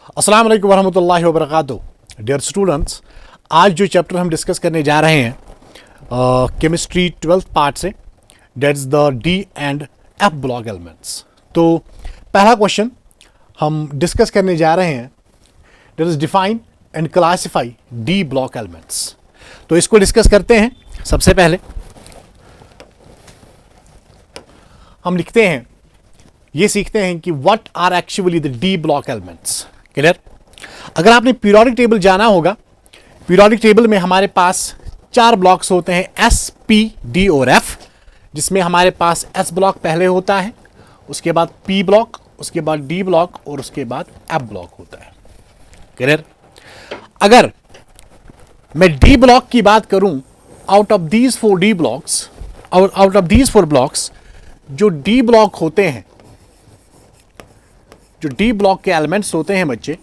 अस्सलाम वालेकुम वरहमतुल्लाहि वबरकातुहू। डियर स्टूडेंट्स, आज जो चैप्टर हम डिस्कस करने जा रहे हैं केमिस्ट्री 12th पार्ट से, that's the D and F block elements. तो पहला क्वेश्चन हम डिस्कस करने जा रहे हैं, that is define and classify D block elements. तो इसको डिस्कस करते हैं। सबसे पहले हम लिखते हैं, ये सीखते हैं कि what are actually the D block elements. Clear? अगर आपने पीरियोडिक टेबल जाना होगा, पीरियोडिक टेबल में हमारे पास 4 ब्लॉक्स होते हैं, एस, पी, डी और एफ, जिसमें हमारे पास एस ब्लॉक पहले होता है, उसके बाद पी ब्लॉक, उसके बाद डी ब्लॉक और उसके बाद एफ ब्लॉक होता है। क्लियर? अगर मैं डी ब्लॉक की बात करूं, out of these 4 D blocks, out of these 4 blocks, जो डी ब्लॉक होते हैं, जो डी ब्लॉक के एलिमेंट्स होते हैं बच्चे,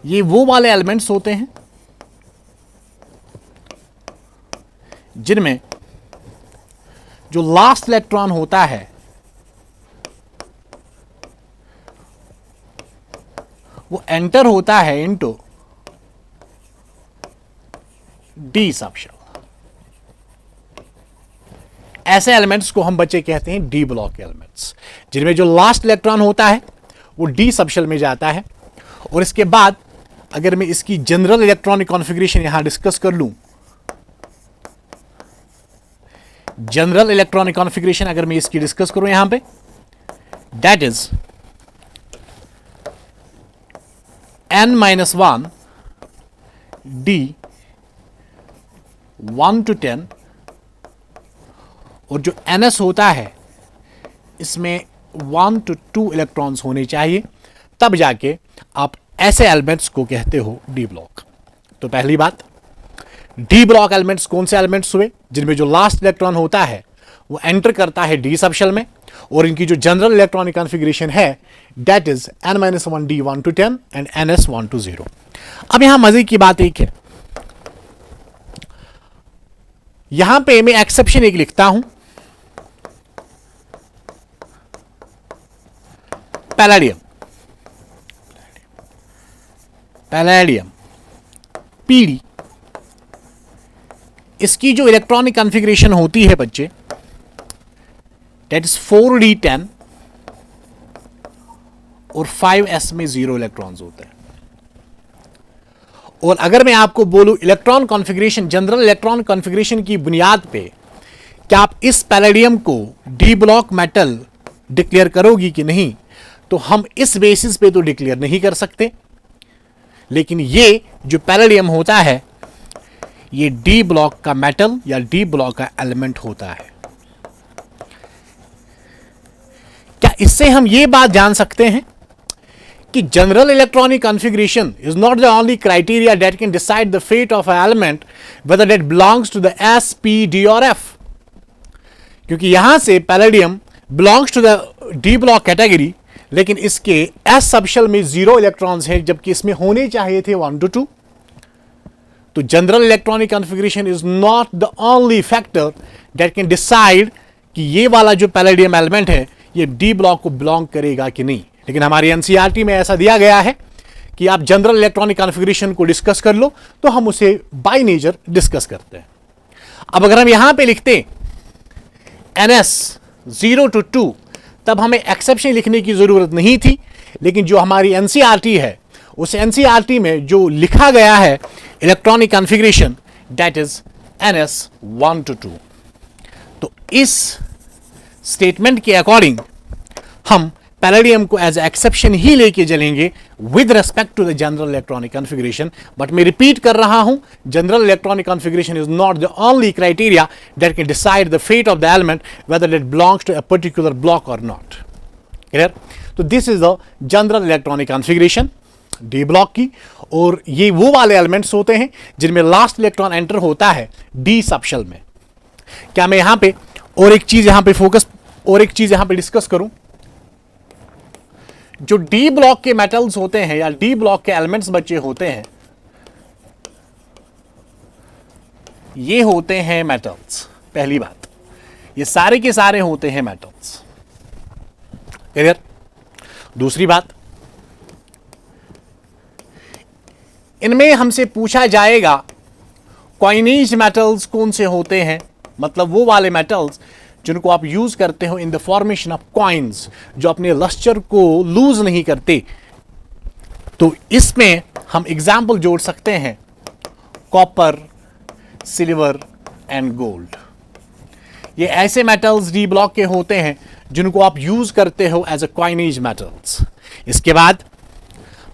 ये वो वाले एलिमेंट्स होते हैं जिनमें जो लास्ट इलेक्ट्रॉन होता है वो एंटर होता है इनटू डी सबशेल। ऐसे एलिमेंट्स को हम बच्चे कहते हैं डी ब्लॉक के एलिमेंट्स, जिनमें जो लास्ट इलेक्ट्रॉन होता है वो डी सबशेल में जाता है। और इसके बाद अगर मैं इसकी जनरल इलेक्ट्रॉनिक कॉन्फ़िगरेशन यहां डिस्कस कर लूं, जनरल इलेक्ट्रॉनिक कॉन्फ़िगरेशन अगर मैं इसकी डिस्कस करूं यहां पे, that is n-1 d 1 to 10, और जो ns होता है इसमें 1 to 2 इलेक्ट्रॉन्स होने चाहिए, तब जाके आप ऐसे एलिमेंट्स को कहते हो डी ब्लॉक। तो पहली बात, डी ब्लॉक एलिमेंट्स कौन से एलिमेंट्स हुए? जिनमें जो लास्ट इलेक्ट्रॉन होता है वो एंटर करता है डी सबशेल में, और इनकी जो जनरल इलेक्ट्रॉनिक कॉन्फ़िगरेशन है that is n-1 d 1 to 10 and ns 1 to 0। अब यहां मजे की बात एक है, यहां पे मैं एक्सेप्शन एक लिखता हूं, पैलेडियम, पैलेडियम पीडी, इसकी जो इलेक्ट्रॉनिक कॉन्फ़िगरेशन होती है बच्चे, दैट इज 4d10 और 5s में 0 इलेक्ट्रॉन्स होते हैं। और अगर मैं आपको बोलूं electron configuration, general electron configuration की बुनियाद पे क्या आप इस पैलेडियम को डी ब्लॉक मेटल डिक्लेयर करोगी कि नहीं, तो हम इस बेसिस पे तो डिक्लेयर नहीं कर सकते, लेकिन ये जो पैलेडियम होता है ये डी ब्लॉक का मेटल या डी ब्लॉक का एलिमेंट होता है। क्या इससे हम ये बात जान सकते हैं कि general electronic configuration is not the only criteria that can decide the fate of a element whether that belongs to the S, P, D और एफ? क्योंकि यहां से palladium belongs to the D block category, लेकिन इसके S subshell में 0 electrons हैं, जबकि इसमें होने चाहिए थे 1 to 2। तो general electronic configuration is not the only factor that can decide कि ये वाला जो पैलेडियम एलिमेंट है ये डी ब्लॉक को बिलोंग करेगा कि नहीं। लेकिन हमारी एनसीईआरटी में ऐसा दिया गया है कि आप जनरल इलेक्ट्रॉनिक कॉन्फ़िगरेशन को डिस्कस कर लो, तो हम उसे बाय नेचर डिस्कस करते हैं। अब अगर हम यहां पे लिखते ns 0 to 2, तब हमें एक्सेप्शन लिखने की जरूरत नहीं थी, लेकिन जो हमारी एनसीईआरटी है उस एनसीईआरटी में जो लिखा गया है electronic configuration, that is ns 1 to 2। तो इस स्टेटमेंट के अकॉर्डिंग हम पैलेडियम को एज एक्सेप्शन ही लेके चलेंगे with respect to the general electronic configuration. But मैं रिपीट कर रहा हूं, general electronic configuration is not the only criteria that can decide the fate of the element whether it belongs to a particular block और not. Clear? तो this is the general electronic configuration D block की, और ये वो वाले elements होते हैं जिनमें लास्ट इलेक्ट्रॉन एंटर होता है डी सबशेल में। क्या मैं यहां पे और एक चीज यहां पे फोकस और एक चीज यहां पे डिस्कस करूं? जो डी ब्लॉक के मेटल्स होते हैं या डी ब्लॉक के एलिमेंट्स बच्चे होते हैं, ये होते हैं मेटल्स। पहली बात, ये सारे के सारे होते हैं मेटल्स। क्लियर? दूसरी बात, इनमें हमसे पूछा जाएगा कॉइनेज मेटल्स कौन से होते हैं, मतलब वो वाले मेटल्स जिनको आप यूज करते हो in the formation of coins, जो अपने लस्टर को लूज नहीं करते। तो इसमें हम एग्जाम्पल जोड़ सकते हैं कॉपर, सिल्वर एंड गोल्ड। ये ऐसे मेटल्स डी ब्लॉक के होते हैं जिनको आप यूज करते हो एज अ कॉइनेज मेटल्स। इसके बाद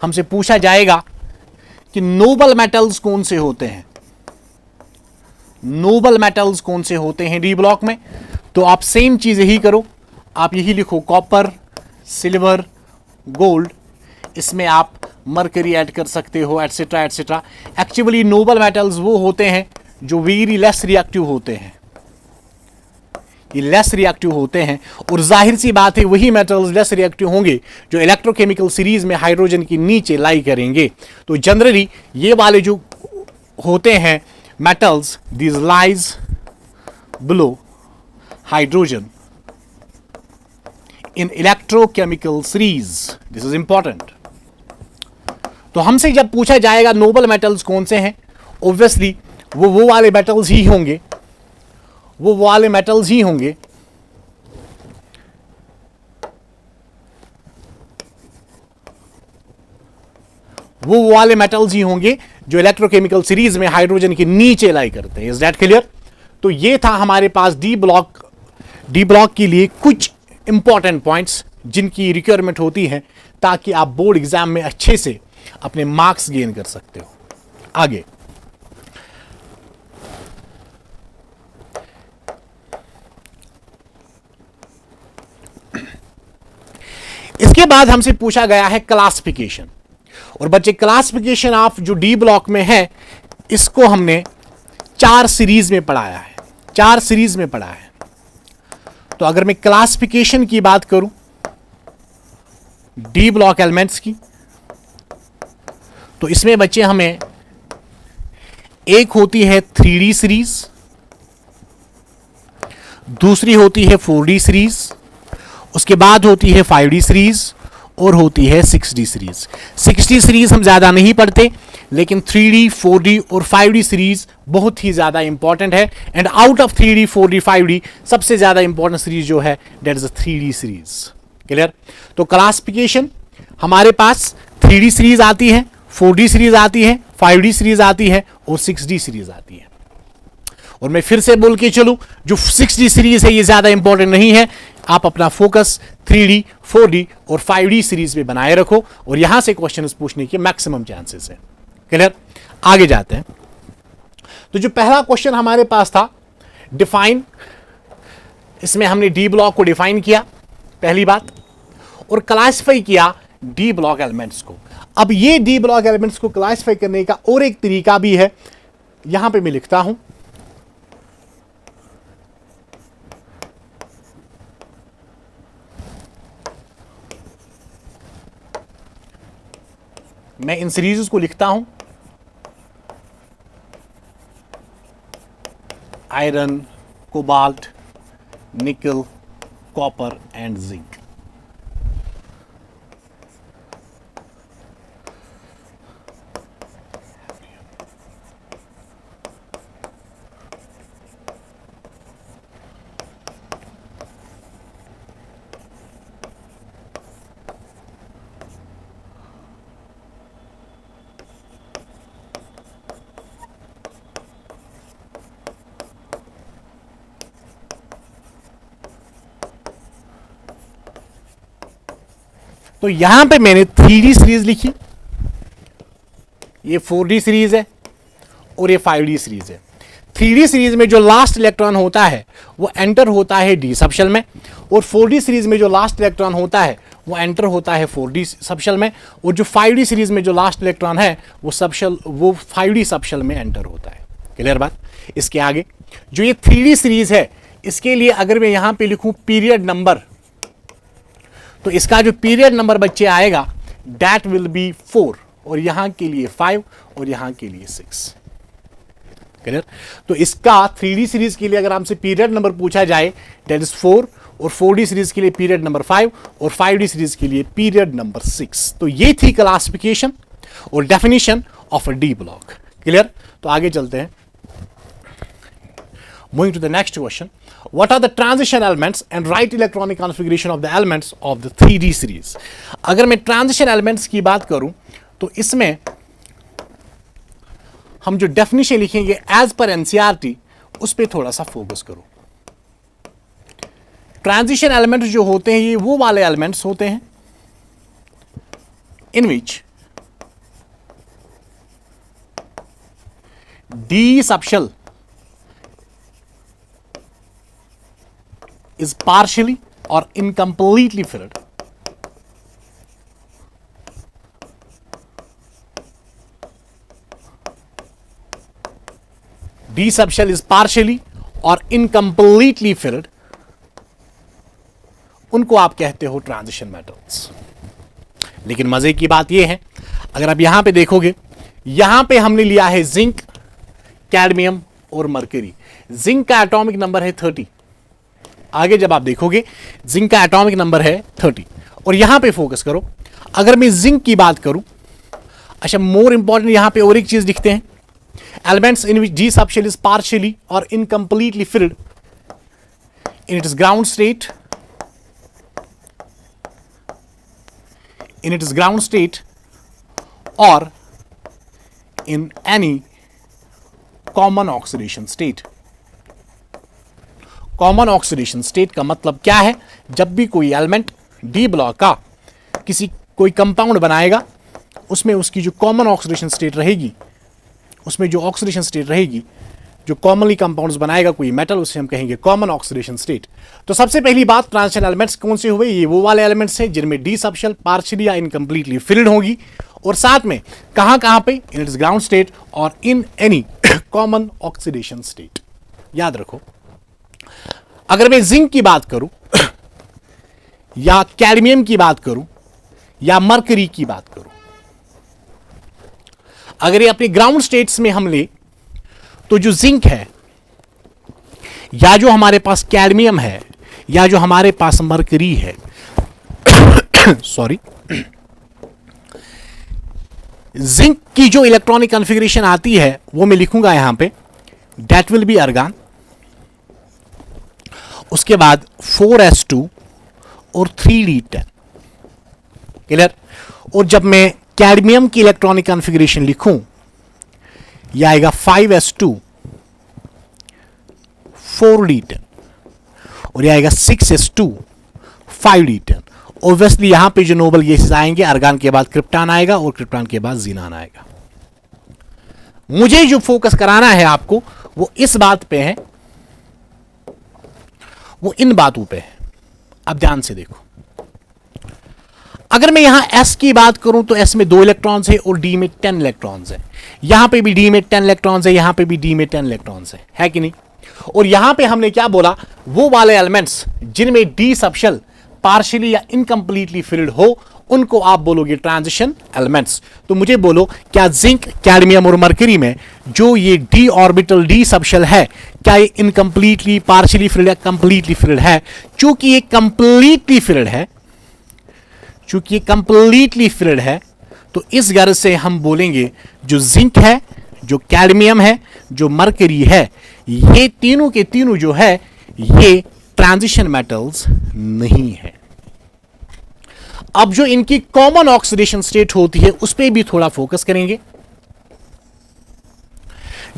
हमसे पूछा जाएगा कि नोबल मेटल्स कौन से होते हैं, नोबल मेटल्स कौन से होते हैं डी ब्लॉक में। तो आप सेम चीज यही करो, आप यही लिखो कॉपर, सिल्वर, गोल्ड, इसमें आप मरकरी ऐड कर सकते हो, etcetera etcetera. Actually noble metals वो होते हैं जो वेरी लेस रिएक्टिव होते हैं, ये लेस रिएक्टिव होते हैं, और जाहिर सी बात है वही मेटल्स लेस रिएक्टिव होंगे जो इलेक्ट्रोकेमिकल सीरीज में हाइड्रोजन के नीचे लाई करेंगे। तो जनरली ये वाले जो होते हैं metals, these lies below hydrogen in electrochemical series. This is important. तो हमसे जब पूछा जाएगा नोबल मेटल्स कौन से हैं, ऑब्वियसली वो वाले मेटल्स ही होंगे, वो वाले मेटल्स ही होंगे वो वाले मेटल्स ही होंगे जो इलेक्ट्रोकेमिकल सीरीज में हाइड्रोजन के नीचे लाई करते हैं। Is that clear? तो ये था हमारे पास डी ब्लॉक के लिए कुछ इंपॉर्टेंट पॉइंट्स जिनकी रिक्वायरमेंट होती है ताकि आप बोर्ड एग्जाम में अच्छे से अपने मार्क्स गेन कर सकते हो। आगे इसके बाद हमसे पूछा गया है क्लासिफिकेशन। और बच्चे क्लासिफिकेशन ऑफ जो डी ब्लॉक में है इसको हमने 4 सीरीज में पढ़ाया है, 4 सीरीज में पढ़ा है। तो अगर मैं क्लासिफिकेशन की बात करूं डी ब्लॉक एलिमेंट्स की, तो इसमें बच्चे हमें एक होती है 3D सीरीज, दूसरी होती है 4D सीरीज, उसके बाद होती है 5D सीरीज और होती है 6D सीरीज। 6D सीरीज हम ज्यादा नहीं पढ़ते, लेकिन 3D, 4D और 5D सीरीज बहुत ही ज्यादा इंपॉर्टेंट है। And out of 3D, 4D, 5D सबसे ज्यादा इंपॉर्टेंट सीरीज जो है that is a 3D series. Clear? तो क्लासिफिकेशन हमारे पास 3D सीरीज आती है, 4D सीरीज आती है, 5D सीरीज आती है और 6D सीरीज आती है। और मैं फिर से बोल के चलूं, जो 6D सीरीज है ये ज्यादा इंपॉर्टेंट नहीं है, आप अपना फोकस 3D, 4D और 5D सीरीज में बनाए रखो और यहां से क्वेश्चन पूछने के मैक्सिमम चांसेस है। क्लियर? आगे जाते हैं। तो जो पहला क्वेश्चन हमारे पास था डिफाइन, इसमें हमने डी ब्लॉक को डिफाइन किया पहली बात, और क्लासिफाई किया डी ब्लॉक एलिमेंट्स को। अब ये डी ब्लॉक एलिमेंट्स को क्लासिफाई करने का और एक तरीका भी है, यहां पे मैं लिखता हूं मैं इन सीरीज को लिखता हूं आयरन, कोबाल्ट, निकल, कॉपर एंड जिंक। तो यहां पे मैंने 3D सीरीज लिखी, ये 4D सीरीज है और ये 5D सीरीज है। 3D सीरीज में जो लास्ट इलेक्ट्रॉन होता है वो एंटर होता है डी सबशेल में, और 4D सीरीज में जो लास्ट इलेक्ट्रॉन होता है वो एंटर होता है 4D सबशेल में, और जो 5D सीरीज में जो लास्ट इलेक्ट्रॉन है वो 5D सबशेल में एंटर होता है। क्लियर बात? इसके आगे जो ये 3D सीरीज है, इसके लिए अगर मैं यहां पे लिखूं पीरियड नंबर, तो इसका जो पीरियड नंबर बच्चे आएगा दैट विल बी 4, और यहां के लिए 5 और यहां के लिए 6। क्लियर? तो इसका 3D सीरीज के लिए अगर हमसे पीरियड नंबर पूछा जाए दैट इज 4, और 4D सीरीज के लिए पीरियड नंबर 5 और 5D सीरीज के लिए पीरियड नंबर 6। तो ये थी क्लासिफिकेशन और definition of a D block. Clear? तो आगे चलते हैं। Moving to the next question, what are the transition elements and write electronic configuration of the elements of the 3D series। अगर मैं ट्रांजिशन एलिमेंट्स की बात करूं तो इसमें हम जो डेफिनेशन लिखेंगे एज पर एनसीईआरटी उस पर थोड़ा सा फोकस करो। ट्रांजिशन एलिमेंट्स जो होते हैं ये वो वाले एलिमेंट्स होते हैं in which d subshell is partially or incompletely filled। D subshell is partially or incompletely filled, उनको आप कहते हो ट्रांजिशन मेटल्स। लेकिन मजे की बात यह है, अगर आप यहां पे देखोगे, यहां पे हमने लिया है जिंक, कैडमियम और मरकरी। जिंक का एटॉमिक नंबर है 30। आगे जब आप देखोगे जिंक का एटॉमिक नंबर है 30। और यहां पे फोकस करो, अगर मैं जिंक की बात करूं, अच्छा मोर इंपॉर्टेंट यहां पे और एक चीज लिखते हैं, elements in which d subshell is partially or incompletely filled in its ground state, or in any common oxidation state. Common oxidation state का मतलब क्या है? जब भी कोई एलिमेंट डी ब्लॉक का कोई कंपाउंड बनाएगा, उसमें उसकी जो कॉमन ऑक्सीडेशन स्टेट रहेगी, उसमें जो ऑक्सीडेशन स्टेट रहेगी, जो कॉमनली कंपाउंड्स बनाएगा कोई मेटल, उसे हम कहेंगे कॉमन ऑक्सीडेशन स्टेट। तो सबसे पहली बात, ट्रांजिशन एलिमेंट्स कौन से हुए? ये वो वाले एलिमेंट्स हैं जिनमें डी सबशेल पार्शियली या इनकम्प्लीटली फिल्ड होगी, और साथ में कहां पे? इन its ground state or in any common oxidation state. याद रखो, अगर मैं जिंक की बात करूं या कैडमियम की बात करूं या मरकरी की बात करूं, अगर ये अपने ग्राउंड स्टेट्स में हम ले, तो जो जिंक है या जो हमारे पास कैडमियम है या जो हमारे पास मरकरी है सॉरी, जिंक की जो इलेक्ट्रॉनिक कॉन्फ़िगरेशन आती है वो मैं लिखूंगा यहां पे, दैट विल बी आर्गन, उसके बाद 4s2 और 3d10। क्लियर? और जब मैं कैडमियम की इलेक्ट्रॉनिक कॉन्फ़िगरेशन लिखूं, यह आएगा 5s2 4d10 और यह आएगा 6s2 5d10। ऑब्वियसली यहां पे जो नोबल गैसेस आएंगे, आर्गन के बाद क्रिप्टॉन आएगा और क्रिप्टॉन के बाद ज़ीनान आएगा। मुझे जो फोकस कराना है आपको वो इस बात पे है, वो इन बातों पे है। अब ध्यान से देखो, अगर मैं यहां S की बात करूं तो S में 2 इलेक्ट्रॉन्स है और D में 10 इलेक्ट्रॉन्स है। यहां पे भी D में 10 इलेक्ट्रॉन्स है, यहां पे भी D में 10 इलेक्ट्रॉन्स है कि नहीं? और यहां पे हमने क्या बोला, वो वाले एलिमेंट्स जिनमें D सबशेल पार्शियली या इनकम्प्लीटली फिल्ड हो, उनको आप बोलोगे ट्रांजिशन एलिमेंट्स। तो मुझे बोलो, क्या जिंक, कैडमियम और मरकरी में जो ये डी ऑर्बिटल डी सबशेल है, क्या ये इनकम्प्लीटली पार्शियली फिल्ड है, कंप्लीटली फिल्ड है? चूंकि ये कंप्लीटली फिल्ड है, चूंकि ये कंप्लीटली फिल्ड है, तो इस गर्ज से हम बोलेंगे जो जिंक है, जो कैडमियम है, जो मरकरी है, ये तीनों के तीनों जो है ये ट्रांजिशन मेटल्स नहीं है। अब जो इनकी कॉमन ऑक्सीडेशन स्टेट होती है उस पर भी थोड़ा फोकस करेंगे।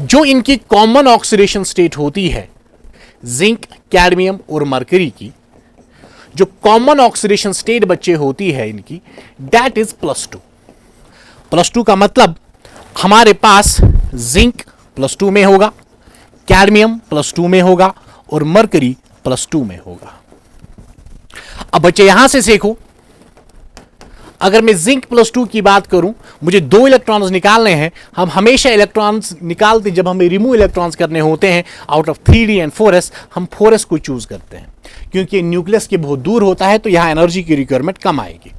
जो इनकी कॉमन ऑक्सीडेशन स्टेट होती है जिंक, कैडमियम और मरकरी की, जो कॉमन ऑक्सीडेशन स्टेट बच्चे होती है इनकी, दैट इज +2। +2 का मतलब हमारे पास जिंक +2 में होगा, कैडमियम +2 में होगा और मरकरी +2 में होगा। अब बच्चे यहां से सीखो, अगर मैं जिंक +2 की बात करूं, मुझे 2 इलेक्ट्रॉन्स निकालने हैं। हम हमेशा इलेक्ट्रॉन्स निकालते जब हमें रिमूव इलेक्ट्रॉन्स करने होते हैं out of 3d and 4s, हम 4s को चूज करते हैं क्योंकि न्यूक्लियस के बहुत दूर होता है, तो यहां एनर्जी की रिक्वायरमेंट कम आएगी।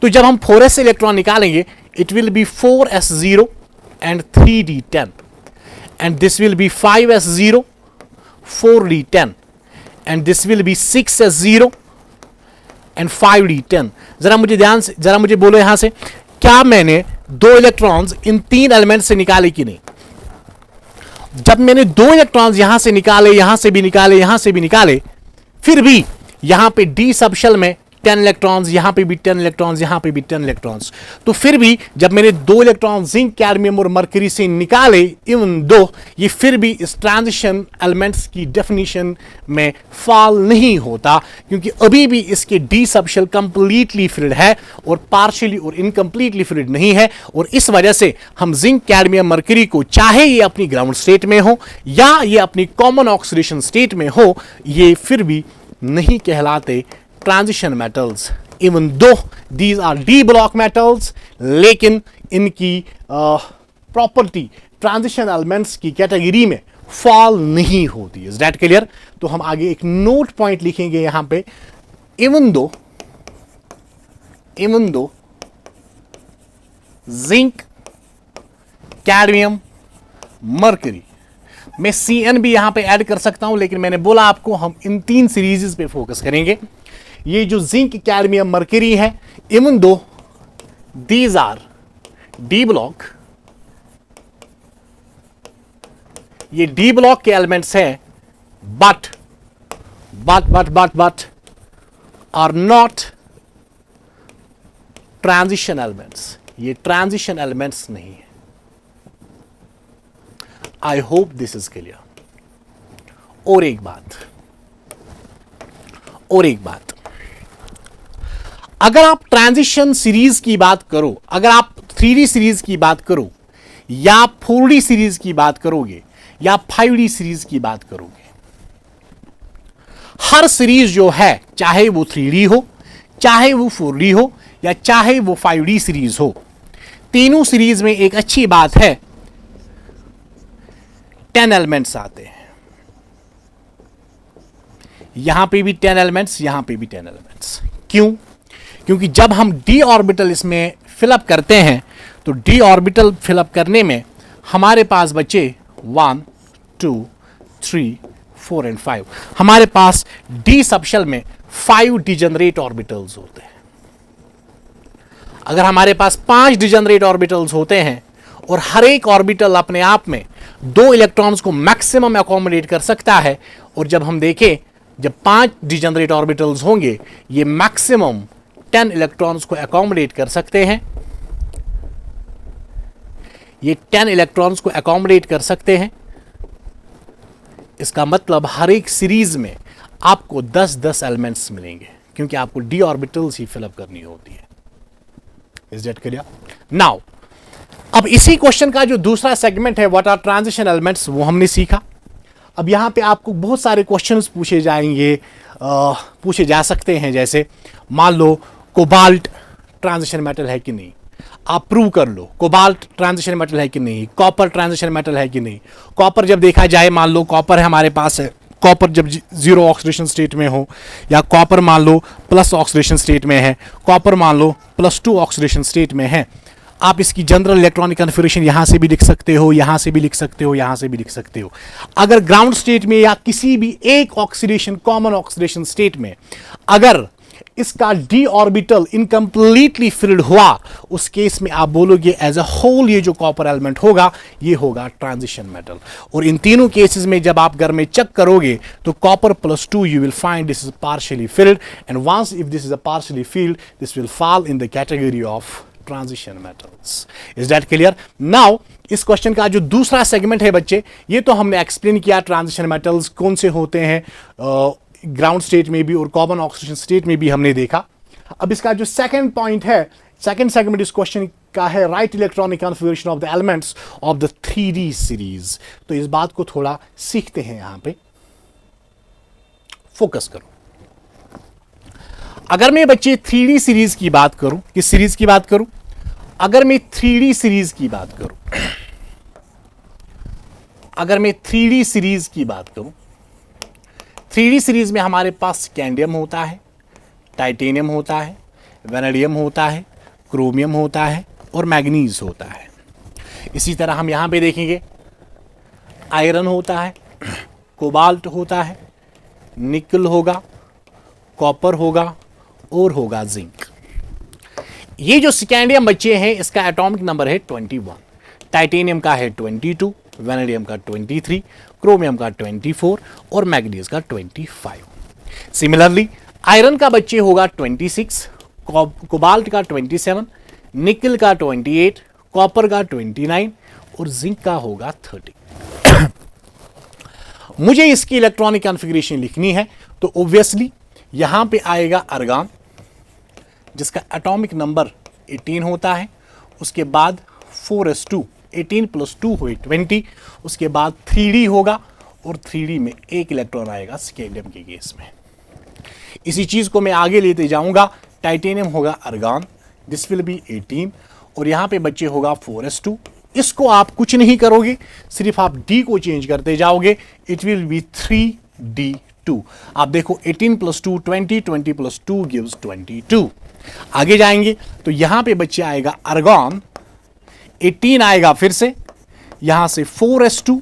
तो जब हम 4s से इलेक्ट्रॉन निकालेंगे, it will B 4s0 and 3d10 and this will B 5s0 4d10 and this will be 6s0 and 5d10. जरा मुझे बोलो यहां से, क्या मैंने दो इलेक्ट्रॉन्स इन तीन एलिमेंट से निकाले कि नहीं? जब मैंने दो इलेक्ट्रॉन्स यहां से निकाले, यहां से भी निकाले, यहां से भी निकाले, फिर भी यहां पे डी सबशेल में 10 इलेक्ट्रॉन्स, यहां पे भी 10 इलेक्ट्रॉन्स, यहां पे भी 10 इलेक्ट्रॉन्स, तो फिर भी जब मैंने दो इलेक्ट्रॉन जिंक, कैडमियम और मरकरी से निकाले, इवन दो, ये फिर भी इस ट्रांजिशन एलिमेंट्स की डेफिनेशन में फॉल नहीं होता, क्योंकि अभी भी इसके डी सबशेल कंप्लीटली फिल्ड है और पार्शियली और इनकम्प्लीटली फिल्ड नहीं है। और इस वजह से हम जिंक, कैडमियम, मरकरी को, चाहे ये अपनी ग्राउंड स्टेट में हो या ये अपनी कॉमन ऑक्सीडेशन स्टेट में हो, ये फिर भी नहीं कहलाते transition metals, even though these are D block metals, लेकिन इनकी प्रॉपर्टी ट्रांजिशन एलिमेंट्स की कैटेगरी में फॉल नहीं होती। Is that clear? तो हम आगे एक नोट पॉइंट लिखेंगे यहां पे, even though zinc, cadmium, mercury, मैं Cn भी यहां पे ऐड कर सकता हूं, लेकिन मैंने बोला आपको हम इन तीन सीरीज पे फोकस करेंगे। ये जो जिंक, कैडमियम, मरकरी है, even though these are D block, ये डी ब्लॉक के एलिमेंट्स हैं, but are not transition elements, ये ट्रांजिशन एलिमेंट्स नहीं है। I hope this is clear. और एक बात, अगर आप ट्रांजिशन सीरीज की बात करो, अगर आप 3D सीरीज की बात करो, या 4D सीरीज की बात करोगे, या 5D सीरीज की बात करोगे, हर सीरीज जो है, चाहे वो 3D हो, चाहे वो 4D हो, या चाहे वो 5D सीरीज हो, तीनों सीरीज में एक अच्छी बात है, 10 एलिमेंट्स आते हैं। यहां पे भी 10 एलिमेंट्स, यहां पे भी 10 एलिमेंट्स। क्यों? क्योंकि जब हम डी ऑर्बिटल इसमें फिलअप करते हैं, तो डी ऑर्बिटल फिलअप करने में हमारे पास बचे 1, 2, 3, 4 एंड 5। हमारे पास डी सबशेल में 5 डिजेनरेट ऑर्बिटल्स होते हैं। अगर हमारे पास 5 डिजेनरेट ऑर्बिटल्स होते हैं और हर एक ऑर्बिटल अपने आप में 2 इलेक्ट्रॉन्स को मैक्सिमम अकोमोडेट कर सकता है, और जब हम देखें, जब 5 डिजेनरेट ऑर्बिटल्स होंगे, ये मैक्सिमम 10 इलेक्ट्रॉन्स को अकोमोडेट कर सकते हैं, ये 10 इलेक्ट्रॉन्स को अकोमोडेट कर सकते हैं। इसका मतलब हर एक सीरीज में आपको 10-10 एलिमेंट्स मिलेंगे, क्योंकि आपको डी ऑर्बिटल्स ही फिलअप करनी होती है। Is that clear? नाउ, अब इसी क्वेश्चन का जो दूसरा सेगमेंट है, व्हाट आर ट्रांजिशन एलिमेंट्स, वो हमने सीखा। अब यहां पे आपको बहुत सारे क्वेश्चंस पूछे जाएंगे, पूछे जा सकते हैं, जैसे मान लो कोबाल्ट ट्रांजिशन मेटल है कि नहीं, आप प्रूव कर लो कोबाल्ट ट्रांजिशन मेटल है कि नहीं, कॉपर ट्रांजिशन मेटल है कि नहीं। कॉपर जब देखा जाए, मान लो कॉपर है हमारे पास है, कॉपर जब 0 ऑक्सीडेशन स्टेट में हो, या कॉपर मान लो प्लस ऑक्सीडेशन स्टेट में है, कॉपर मान लो +2 ऑक्सीडेशन स्टेट में है, आप इसकी जनरल इलेक्ट्रॉनिक कन्फिगरेशन यहां से भी लिख सकते हो, यहां से भी लिख सकते हो, यहां से भी लिख सकते हो। अगर ग्राउंड स्टेट में या किसी भी एक ऑक्सीडेशन, कॉमन ऑक्सीडेशन स्टेट में अगर इसका डी ऑर्बिटल इनकम्प्लीटली फिल्ड हुआ, उस केस में आप बोलोगे एज अ होल ये जो कॉपर एलिमेंट होगा, ये होगा ट्रांजिशन मेटल। और इन तीनों केसेस में जब आप घर में चेक करोगे, तो copper +2 you will find this is partially filled, and once if this is a partially filled, this will fall in the category of transition metals. Is that clear? Now, इस question का जो दूसरा segment है बच्चे, ये तो हमने explain किया ट्रांजिशन मेटल्स कौन से होते हैं, ग्राउंड स्टेट में भी और कॉमन ऑक्सीडेशन स्टेट में भी हमने देखा। अब इसका जो सेकंड पॉइंट है, सेकंड सेगमेंट इस क्वेश्चन का है, right electronic configuration of the elements of the 3D series. तो इस बात को थोड़ा सीखते हैं, यहां पे फोकस करो। अगर मैं बच्चे 3D सीरीज की बात करूं, किस सीरीज की बात करूं? अगर मैं 3D सीरीज की बात करूं, अगर मैं 3D सीरीज की बात करूं, 3D सीरीज में हमारे पास स्कैंडियम होता है, टाइटेनियम होता है, वेनेडियम होता है, क्रोमियम होता है और मैग्नीज होता है। इसी तरह हम यहां पे देखेंगे आयरन होता है, कोबाल्ट होता है, निकल होगा, कॉपर होगा और होगा जिंक। ये जो स्कैंडियम बच्चे हैं इसका एटॉमिक नंबर है 21, टाइटेनियम का है 22, वेनेडियम का 23, क्रोमियम का 24 और मैग्नीज का 25। सिमिलरली आयरन का बच्चे होगा 26, कोबाल्ट का 27, निकल का 28, कॉपर का 29 और जिंक का होगा 30। मुझे इसकी इलेक्ट्रॉनिक कॉन्फ़िगरेशन लिखनी है तो ऑब्वियसली यहां पे आएगा आर्गन जिसका एटॉमिक नंबर 18 होता है, उसके बाद 4s2, 18 + 2 हुए 20, उसके बाद 3d होगा और 3d में एक इलेक्ट्रॉन आएगा स्कैंडियम के केस में। इसी चीज को मैं आगे लेते जाऊंगा, टाइटेनियम होगा आर्गन, दिस विल बी 18 और यहां पे बच्चे होगा 4s2। इसको आप कुछ नहीं करोगे, सिर्फ आप d को चेंज करते जाओगे, इट विल बी 3d2। आप देखो 18 + 2 20, 20 + 2 गिव्स 22। आगे जाएंगे तो यहां पे बच्चे आएगा आर्गन, 18 आएगा फिर से, यहां से 4s2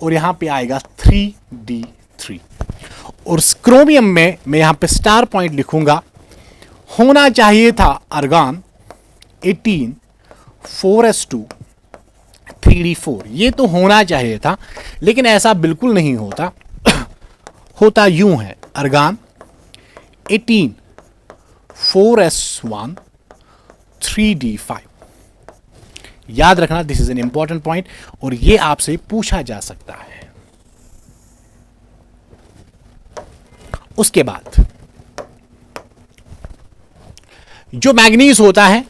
और यहां पे आएगा 3d3। और क्रोमियम में मैं यहां पे स्टार पॉइंट लिखूंगा, होना चाहिए था आर्गन 18 4s2 3d4, ये तो होना चाहिए था लेकिन ऐसा बिल्कुल नहीं होता। होता यूं है, आर्गन 18 4s1 3d5। याद रखना, this is an important point और ये आपसे पूछा जा सकता है। उसके बाद जो मैग्नीज होता है,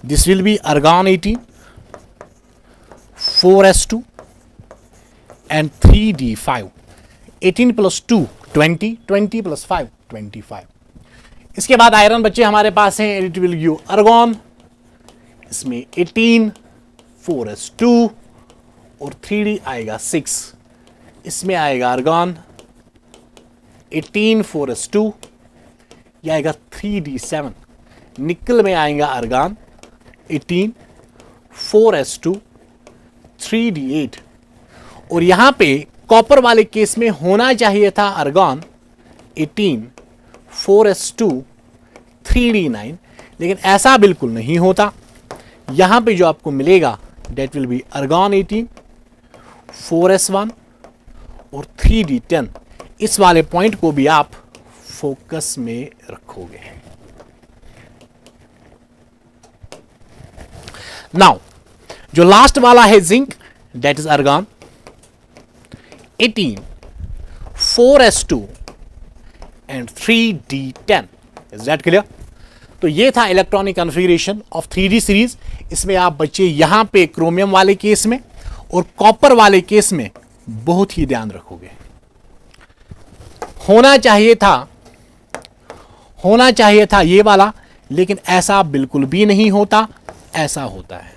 this will be argon 18 4s2 and 3d5। 18 + 2 20, 20 + 5 25। इसके बाद आयरन बच्चे हमारे पास हैं, इट विल गिव आर्गन, इसमें 18 4s2 और 3d आएगा 6, इसमें आएगा आर्गन 18 4s2, यह आएगा 3d7। निकल में आएगा आर्गन 18 4s2 3d8 और यहां पे कॉपर वाले केस में होना चाहिए था आर्गन 18 4s2 3d9, लेकिन ऐसा बिल्कुल नहीं होता। यहां पे जो आपको मिलेगा date will be argon 18 4s1 और 3d10। इस वाले पॉइंट को भी आप फोकस में रखोगे। नाउ जो लास्ट वाला है zinc, that is argon 18 4s2 and 3d10। Is that clear? तो ये था electronic configuration of 3d series. इसमें आप बच्चे यहां पे क्रोमियम वाले केस में और कॉपर वाले केस में बहुत ही ध्यान रखोगे। होना चाहिए था ये वाला, लेकिन ऐसा बिल्कुल भी नहीं होता, ऐसा होता है।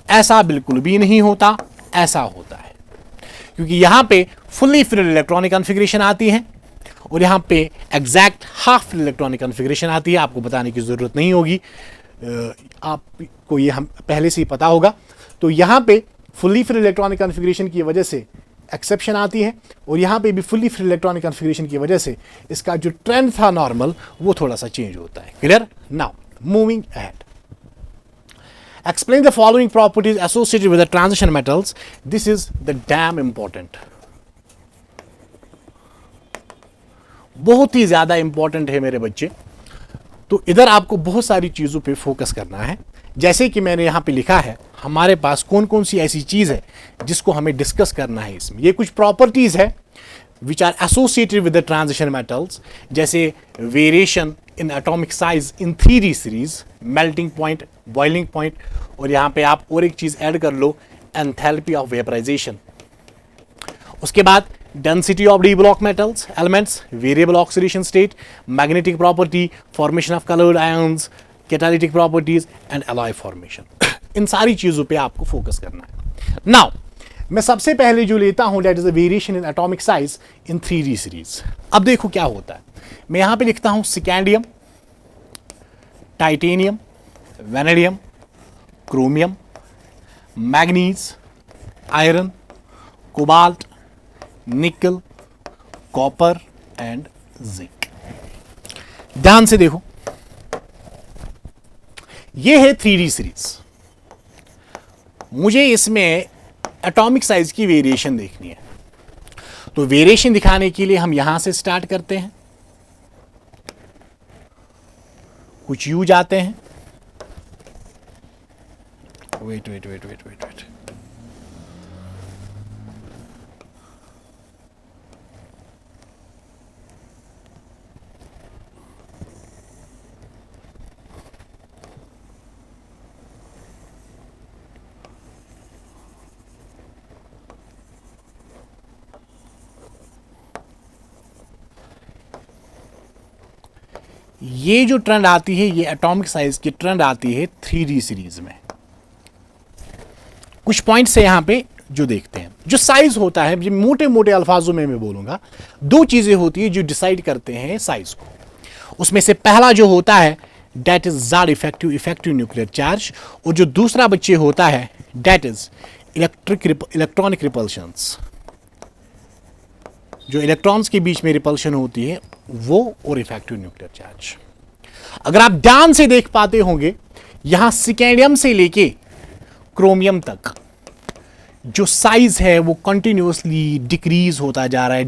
ऐसा बिल्कुल भी नहीं होता, ऐसा होता है, क्योंकि यहां पे फुल्ली फिल्ड इलेक्ट्रॉनिक कॉन्फ़िगरेशन आती है और यहां पे एग्जैक्ट हाफ इलेक्ट्रॉनिक कॉन्फ़िगरेशन आती है। आपको बताने की जरूरत नहीं होगी, आपको ये हम पहले से ही पता होगा। तो यहां पे फुल्ली फिल्ड इलेक्ट्रॉनिक कॉन्फ़िगरेशन की वजह से एक्सेप्शन आती है और यहां पे भी फुल्ली फिल्ड इलेक्ट्रॉनिक कॉन्फ़िगरेशन की वजह से इसका जो ट्रेंड था नॉर्मल, वो थोड़ा सा चेंज होता है। Clear? Now moving ahead, explain the following properties associated with the transition metals. This is the damn important, बहुत ही ज्यादा इंपॉर्टेंट है मेरे बच्चे। तो इधर आपको बहुत सारी चीजों पे फोकस करना है। जैसे कि मैंने यहां पे लिखा है, हमारे पास कौन कौन सी ऐसी चीज है जिसको हमें डिस्कस करना है इसमें। ये कुछ प्रॉपर्टीज है which are associated with the transition metals, जैसे variation in atomic size in 3d series, melting point, boiling point, और यहां पे आप और एक चीज ऐड कर लो, एंथैल्पी ऑफ वेपराइजेशन। उसके बाद density of d block metals elements, variable oxidation state, magnetic property, formation of coloured ions, catalytic properties and alloy formation. इन सारी चीजों पे आपको फोकस करना है। नाउ मैं सबसे पहले जो लेता हूं that is the variation in atomic size in 3d series. अब देखो क्या होता है, मैं यहां पे लिखता हूं scandium, titanium, vanadium, chromium, manganese, iron, cobalt, निकल, कॉपर एंड जिंक। ध्यान से देखो, ये है 3D सीरीज। मुझे इसमें एटॉमिक साइज की वेरिएशन देखनी है, तो वेरिएशन दिखाने के लिए हम यहां से स्टार्ट करते हैं, कुछ यू जाते हैं। Wait wait wait wait wait wait, ये जो ट्रेंड आती है, ये एटॉमिक साइज की ट्रेंड आती है 3D सीरीज में। कुछ पॉइंट्स से यहां पे जो देखते हैं, जो साइज होता है, ये मोटे मोटे अल्फाजों में मैं बोलूंगा, दो चीजें होती है जो डिसाइड करते हैं साइज को। उसमें से पहला जो होता है that is Z effective nuclear charge, और जो दूसरा बच्चे होता है डेट इज इलेक्ट्रॉनिक रिपल्शंस, जो इलेक्ट्रॉन्स के बीच में रिपल्शन होती है वो, और इफेक्टिव न्यूक्लियर चार्ज। अगर आप ध्यान से देख पाते होंगे, यहां स्कैंडियम से लेके क्रोमियम तक जो साइज है वो कंटिन्यूअसली डिक्रीज होता जा रहा है।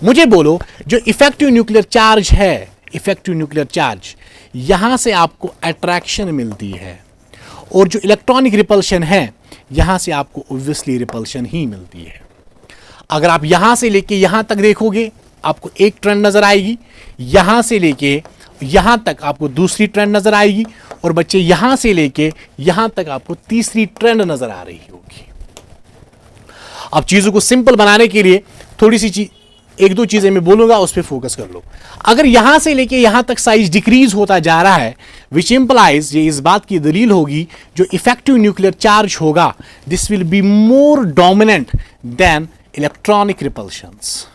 मुझे बोलो, जो इफेक्टिव न्यूक्लियर चार्ज है, इफेक्टिव न्यूक्लियर चार्ज, यहां से आपको अट्रैक्शन मिलती है, और जो इलेक्ट्रॉनिक रिपल्शन है, यहां से आपको ऑब्वियसली रिपल्शन ही मिलती है। अगर आप यहां से लेके यहां तक देखोगे, आपको एक ट्रेंड नजर आएगी, यहां से लेके यहां तक आपको दूसरी ट्रेंड नजर आएगी, और बच्चे यहां से लेके यहां तक आपको तीसरी ट्रेंड नजर आ रही होगी। अब चीजों को सिंपल बनाने के लिए थोड़ी सी चीज, एक दो चीजें मैं बोलूंगा, उस पर फोकस कर लो। अगर यहां से लेके यहां तक साइज डिक्रीज होता जा रहा है, विच इंप्लाइज, ये इस बात की दलील होगी, जो इफेक्टिव न्यूक्लियर चार्ज होगा, this will be more dominant than electronic repulsions.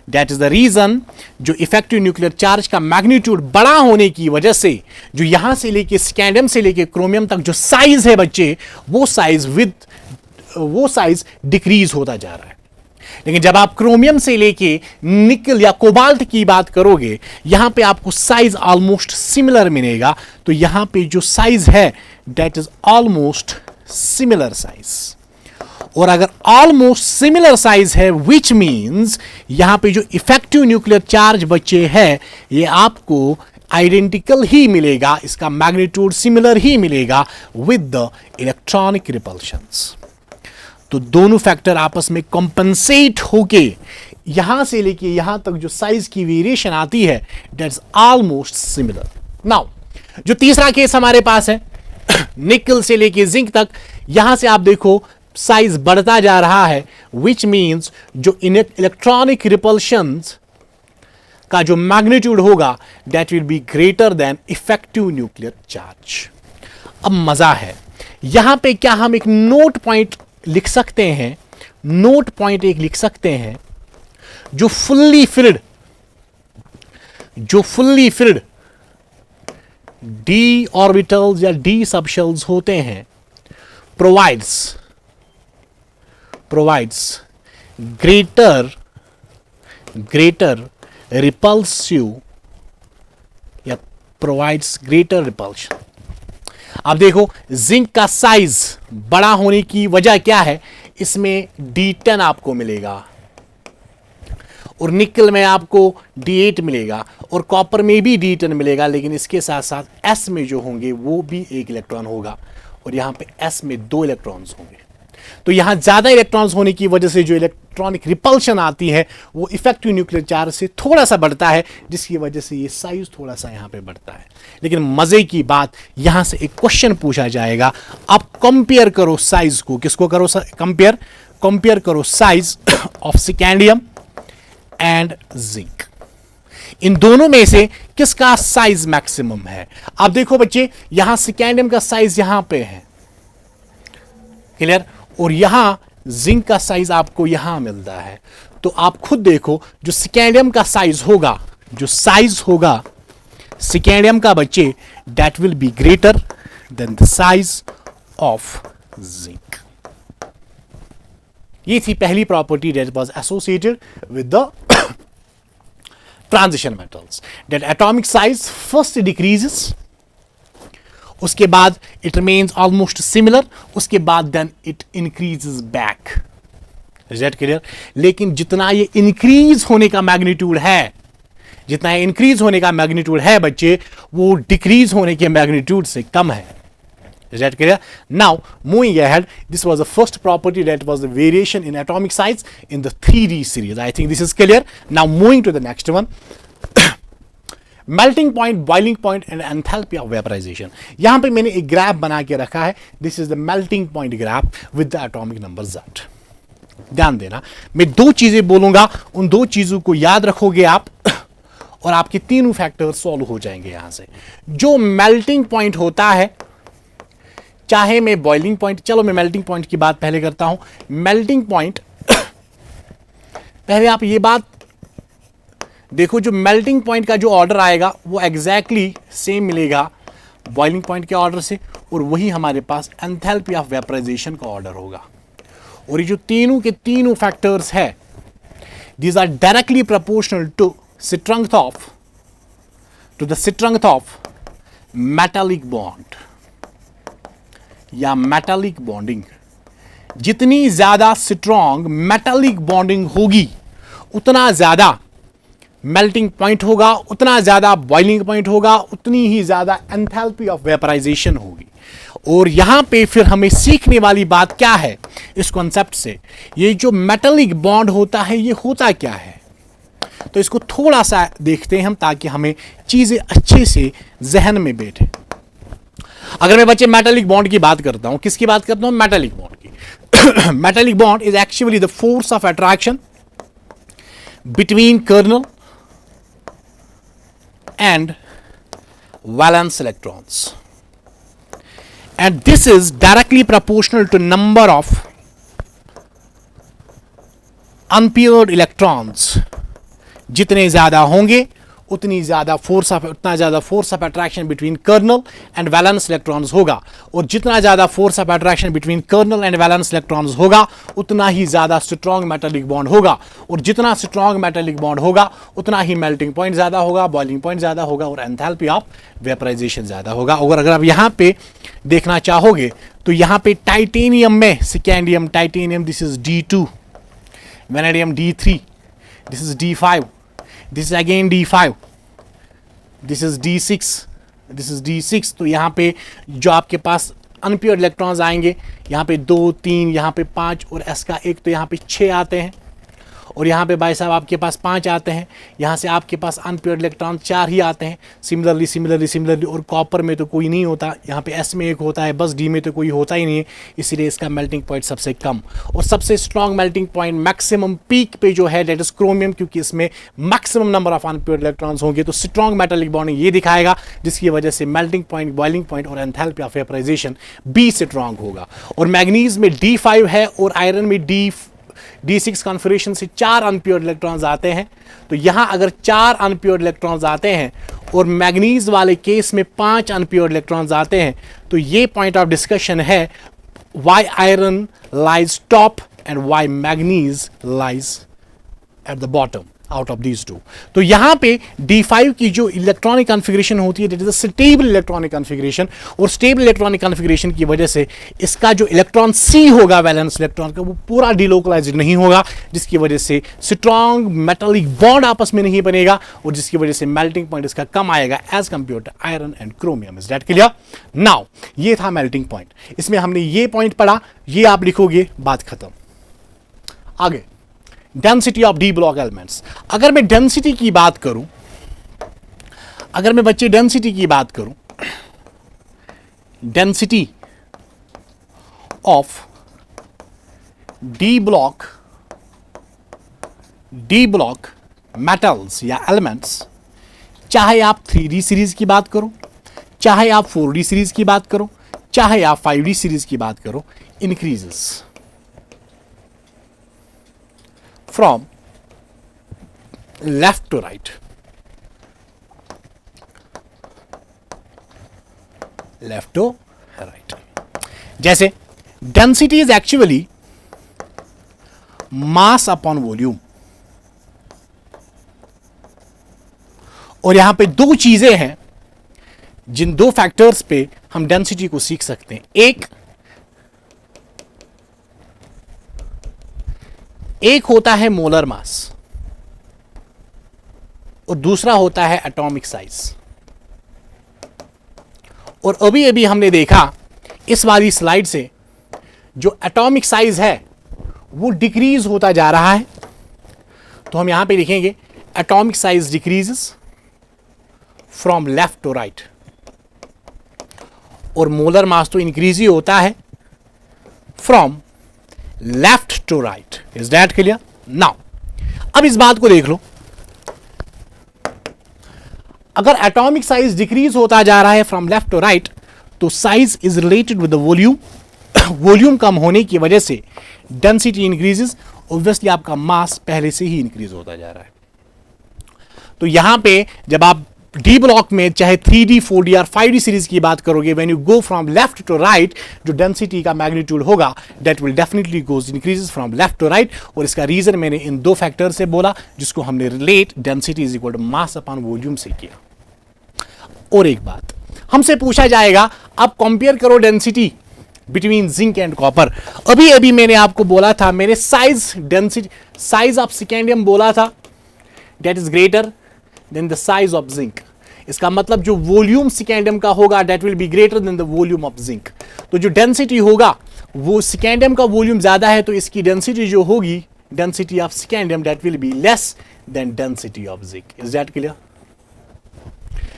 That is the reason, जो इफेक्टिव न्यूक्लियर चार्ज का मैग्नीट्यूड बड़ा होने की वजह से, जो यहां से लेके स्कैंडियम से लेके क्रोमियम तक जो साइज है बच्चे, वो साइज डिक्रीज होता जा रहा है। लेकिन जब आप क्रोमियम से लेके निकल या कोबाल्ट की बात करोगे, यहां पे आपको साइज ऑलमोस्ट सिमिलर मिलेगा। तो यहां पे जो साइज है that is almost similar size, और अगर ऑलमोस्ट सिमिलर साइज है, विच मींस यहां पे जो इफेक्टिव न्यूक्लियर चार्ज बच्चे है, ये आपको आइडेंटिकल ही मिलेगा, इसका मैग्नीट्यूड सिमिलर ही मिलेगा विद द इलेक्ट्रॉनिक रिपल्शंस। तो दोनों फैक्टर आपस में कंपनसेट होके यहां से लेके यहां तक जो साइज की वेरिएशन आती है, दैट्स ऑलमोस्ट सिमिलर। नाउ जो तीसरा केस हमारे पास है, निकल से लेके जिंक तक, यहां से आप देखो साइज बढ़ता जा रहा है, विच मींस जो इलेक्ट्रॉनिक रिपल्शंस का जो मैग्नीट्यूड होगा, that will be greater then effective nuclear charge. अब मजा है, यहां पे क्या हम एक नोट पॉइंट लिख सकते हैं, नोट पॉइंट एक लिख सकते हैं, जो फुल्ली फिल्ड डी ऑर्बिटल्स या डी सबशेल्स होते हैं, प्रोवाइड्स greater repulsive या प्रोवाइड्स ग्रेटर रिपल्शन। अब देखो, जिंक का साइज बड़ा होने की वजह क्या है, इसमें D10 आपको मिलेगा, और निकल में आपको D8 मिलेगा, और कॉपर में भी D10 मिलेगा, लेकिन इसके साथ साथ S में जो होंगे वो भी एक इलेक्ट्रॉन होगा, और यहां पे S में 2 इलेक्ट्रॉन्स होंगे। तो यहां ज्यादा इलेक्ट्रॉन्स होने की वजह से जो इलेक्ट्रॉनिक रिपल्शन आती है, वो इफेक्टिव न्यूक्लियर चार्ज से थोड़ा सा बढ़ता है, जिसकी वजह से ये साइज थोड़ा सा यहां पे बढ़ता है। लेकिन मजे की बात, यहां से एक क्वेश्चन पूछा जाएगा, आप कंपेयर करो साइज को, किसको करो कंपेयर करो size of scandium and zinc. इन दोनों में से किसका साइज मैक्सिमम है। अब देखो बच्चे, यहां स्कैंडियम का साइज यहां पे है, क्लियर, और यहां जिंक का साइज आपको यहां मिलता है। तो आप खुद देखो, जो स्कैंडियम का साइज होगा, स्कैंडियम का बच्चे, that will be greater than the size of zinc. ये थी पहली property that was associated with the transition metals, that atomic size first decreases, उसके बाद इट रिमेन्स ऑलमोस्ट सिमिलर, उसके बाद then it increases back. Is that clear? लेकिन जितना ये इंक्रीज होने का मैग्नीट्यूड है, जितना इंक्रीज होने का मैग्नीट्यूड है बच्चे, वो डिक्रीज होने के मैग्नीट्यूड से कम है। Is that clear? Now, moving ahead, this was the first property that was the variation in atomic size in the 3D series. I think this is clear. Now, moving to the next one. Melting point, boiling point and enthalpy of vaporization. यहाँ पे मैंने एक graph बना के रखा है. This is the melting point graph with the atomic number Z. ध्यान देना, मैं दो चीजें बोलूंगा, उन दो चीजों को याद रखोगे आप और आपके तीनों फैक्टर सॉल्व हो जाएंगे यहां से। जो मेल्टिंग पॉइंट होता है, चाहे मैं बॉइलिंग पॉइंट, चलो मैं मेल्टिंग पॉइंट की बात पहले करता हूं। मेल्टिंग पॉइंट पहले आप ये बात देखो, जो मेल्टिंग पॉइंट का जो ऑर्डर आएगा वो एग्जैक्टली सेम मिलेगा बॉइलिंग पॉइंट के ऑर्डर से, और वही हमारे पास एंथैल्पी ऑफ वेपराइजेशन का ऑर्डर होगा। और ये जो तीनों के तीनों फैक्टर्स है, these are directly proportional to the strength of metallic bond या मेटालिक बॉन्डिंग। जितनी ज्यादा स्ट्रॉन्ग मेटालिक बॉन्डिंग होगी, उतना ज्यादा मेल्टिंग पॉइंट होगा, उतना ज्यादा बॉइलिंग पॉइंट होगा, उतनी ही ज्यादा एंथैल्पी ऑफ वेपराइजेशन होगी। और यहां पे फिर हमें सीखने वाली बात क्या है इस कॉन्सेप्ट से, ये जो मेटालिक बॉन्ड होता है ये होता क्या है, तो इसको थोड़ा सा देखते हैं हम, ताकि हमें चीजें अच्छे से जहन में बैठे। अगर मैं बच्चे मेटालिक बॉन्ड की बात करता हूं, किसकी बात करता हूं? मेटालिक बॉन्ड की। Metallic bond is actually the force of attraction between kernel and valence electrons, and this is directly proportional to number of unpaired electrons. जितने ज्यादा होंगे उतना ज्यादा force of attraction between kernel and valence electrons होगा, और जितना ज्यादा force of attraction between kernel and valence electrons होगा, उतना ही ज्यादा स्ट्रॉन्ग मेटालिक बॉन्ड होगा, और जितना स्ट्रॉन्ग मेटालिक बॉन्ड होगा, उतना ही मेल्टिंग पॉइंट ज्यादा होगा, बॉइलिंग पॉइंट ज्यादा होगा, और एंथैल्पी ऑफ वेपराइजेशन ज्यादा होगा। और अगर आप यहां पे देखना चाहोगे तो यहां पे टाइटेनियम में scandium titanium, this is D2, vanadium D3, this is D5, this is again D5, this is D6, this is D6। तो यहाँ पे जो आपके पास अनप्योर इलेक्ट्रॉन्स आएंगे, यहाँ पे 2, 3, यहाँ पे 5 और S का 1, तो यहाँ पे 6 आते हैं, और यहाँ पे भाई साहब आपके पास 5 आते हैं। यहाँ से आपके पास अनप्योर इलेक्ट्रॉन 4 ही आते हैं। सिमिलरली और कॉपर में तो कोई नहीं होता, यहाँ पे S में 1 होता है बस, D में तो कोई होता ही नहीं है, इसीलिए इसका मेल्टिंग पॉइंट सबसे कम। और सबसे strong melting point maximum peak पे जो है दैट इज क्रोमियम, क्योंकि इसमें maximum number of unpure electrons होंगे, तो स्ट्रॉन्ग मेटालिक बॉन्डिंग ये दिखाएगा, जिसकी वजह से मेल्टिंग पॉइंट, बॉइलिंग पॉइंट और enthalpy of vaporization B strong होगा। और मैग्नीज में D5 है, और आयरन में D6 कॉन्फिगरेशन से 4 अनप्योर इलेक्ट्रॉन्स आते हैं। तो यहां अगर 4 अनप्योर इलेक्ट्रॉन्स आते हैं और मैग्नीज वाले केस में 5 अनप्योर इलेक्ट्रॉन्स आते हैं, तो ये पॉइंट ऑफ डिस्कशन है why iron lies top and why manganese lies at the bottom out of these two. तो यहां पे D5 की जो इलेक्ट्रॉनिक कॉन्फ़िगरेशन होती है, that is a stable electronic configuration, और स्टेबल इलेक्ट्रॉनिक कॉन्फ़िगरेशन की वजह से इसका जो इलेक्ट्रॉन C होगा वैलेंस इलेक्ट्रॉन का, वो पूरा डिलोकलाइज्ड नहीं होगा, जिसकी वजह से स्ट्रॉन्ग मेटालिक बॉन्ड आपस में नहीं बनेगा, और जिसकी वजह से मेल्टिंग पॉइंट इसका कम आएगा as compare to iron and chromium. Is that clear? Now ये था मेल्टिंग पॉइंट, इसमें हमने ये पॉइंट पढ़ा, ये आप लिखोगे, बात खत्म। आगे density of d block elements. अगर मैं डेंसिटी की बात करूं, अगर मैं बच्चे डेंसिटी की बात करूं, density of d block metals या एलिमेंट्स, चाहे आप 3D सीरीज की बात करो, चाहे आप 4D सीरीज की बात करो, चाहे आप 5D सीरीज की बात करो, increases from left to right. Left to right. जैसे density is actually mass upon volume. और यहां पे दो चीजें हैं जिन दो फैक्टर्स पे हम डेंसिटी को सीख सकते हैं। एक होता है मोलर मास और दूसरा होता है एटॉमिक साइज। और अभी अभी हमने देखा इस वाली स्लाइड से जो एटॉमिक साइज है वो डिक्रीज होता जा रहा है। तो हम यहां पे लिखेंगे atomic size decreases from left to right, और मोलर मास तो इंक्रीज ही होता है from left to right. Is that clear? Now अब इस बात को देख लो, अगर एटॉमिक साइज डिक्रीज होता जा रहा है फ्रॉम लेफ्ट टू राइट तो size is related with the volume. Volume कम होने की वजह से डेंसिटी इंक्रीजेस, ऑब्वियसली आपका मास पहले से ही इंक्रीज होता जा रहा है। तो यहां पे जब आप डी ब्लॉक में चाहे 3D 4D और 5D सीरीज की बात करोगे, when you go from left to right, जो डेंसिटी का मैग्नीट्यूड होगा that will definitely goes increases from left to right. और इसका रीजन मैंने इन दो फैक्टर से बोला जिसको हमने relate density is equal to mass upon volume से किया। और एक बात हमसे पूछा जाएगा, आप कंपेयर करो density between zinc and copper. अभी अभी मैंने आपको बोला था, मैंने size density size of scandium बोला था that is greater than the size of zinc. इसका मतलब जो वॉल्यूम स्कैंडियम का होगा that will be greater than the volume of zinc. तो जो डेंसिटी होगा वो स्कैंडियम का वॉल्यूम ज्यादा है तो इसकी डेंसिटी जो होगी, density of scandium that will be less than density of zinc. Is that clear?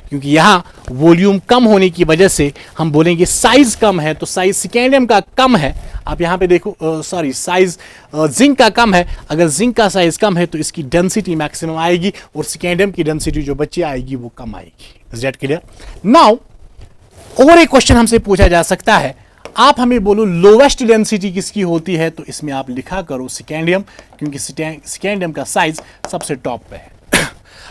क्योंकि यहां वॉल्यूम कम होने की वजह से हम बोलेंगे साइज कम है, तो साइज स्कैंडियम का कम है। आप यहां पे देखो, सॉरी साइज जिंक का कम है। अगर जिंक का साइज कम है तो इसकी डेंसिटी मैक्सिमम आएगी और स्कैंडियम की डेंसिटी जो बच्चे आएगी वो कम आएगी। Is that clear? नाउ और एक क्वेश्चन हमसे पूछा जा सकता है, आप हमें बोलो लोवेस्ट डेंसिटी किसकी होती है, तो इसमें आप लिखा करो स्कैंडियम, क्योंकि स्कैंडियम का साइज सबसे टॉप पे है।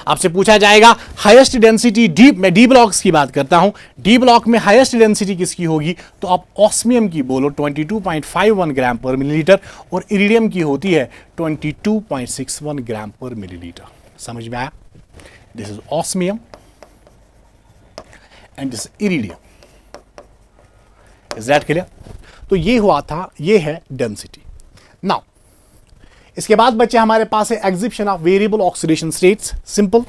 आपसे पूछा जाएगा हाईएस्ट डेंसिटी डी, मैं डी ब्लॉक्स की बात करता हूं, डी ब्लॉक में हाईएस्ट डेंसिटी किसकी होगी, तो आप ऑस्मियम की बोलो 22.51 ग्राम पर मिलीलीटर, और इरिडियम की होती है 22.61 ग्राम पर मिलीलीटर। समझ में आया? This is osmium and this iridium. Is that clear? तो ये हुआ था, ये है डेंसिटी। नाउ इसके बाद बच्चे हमारे पास है exhibition of variable oxidation states. Simple,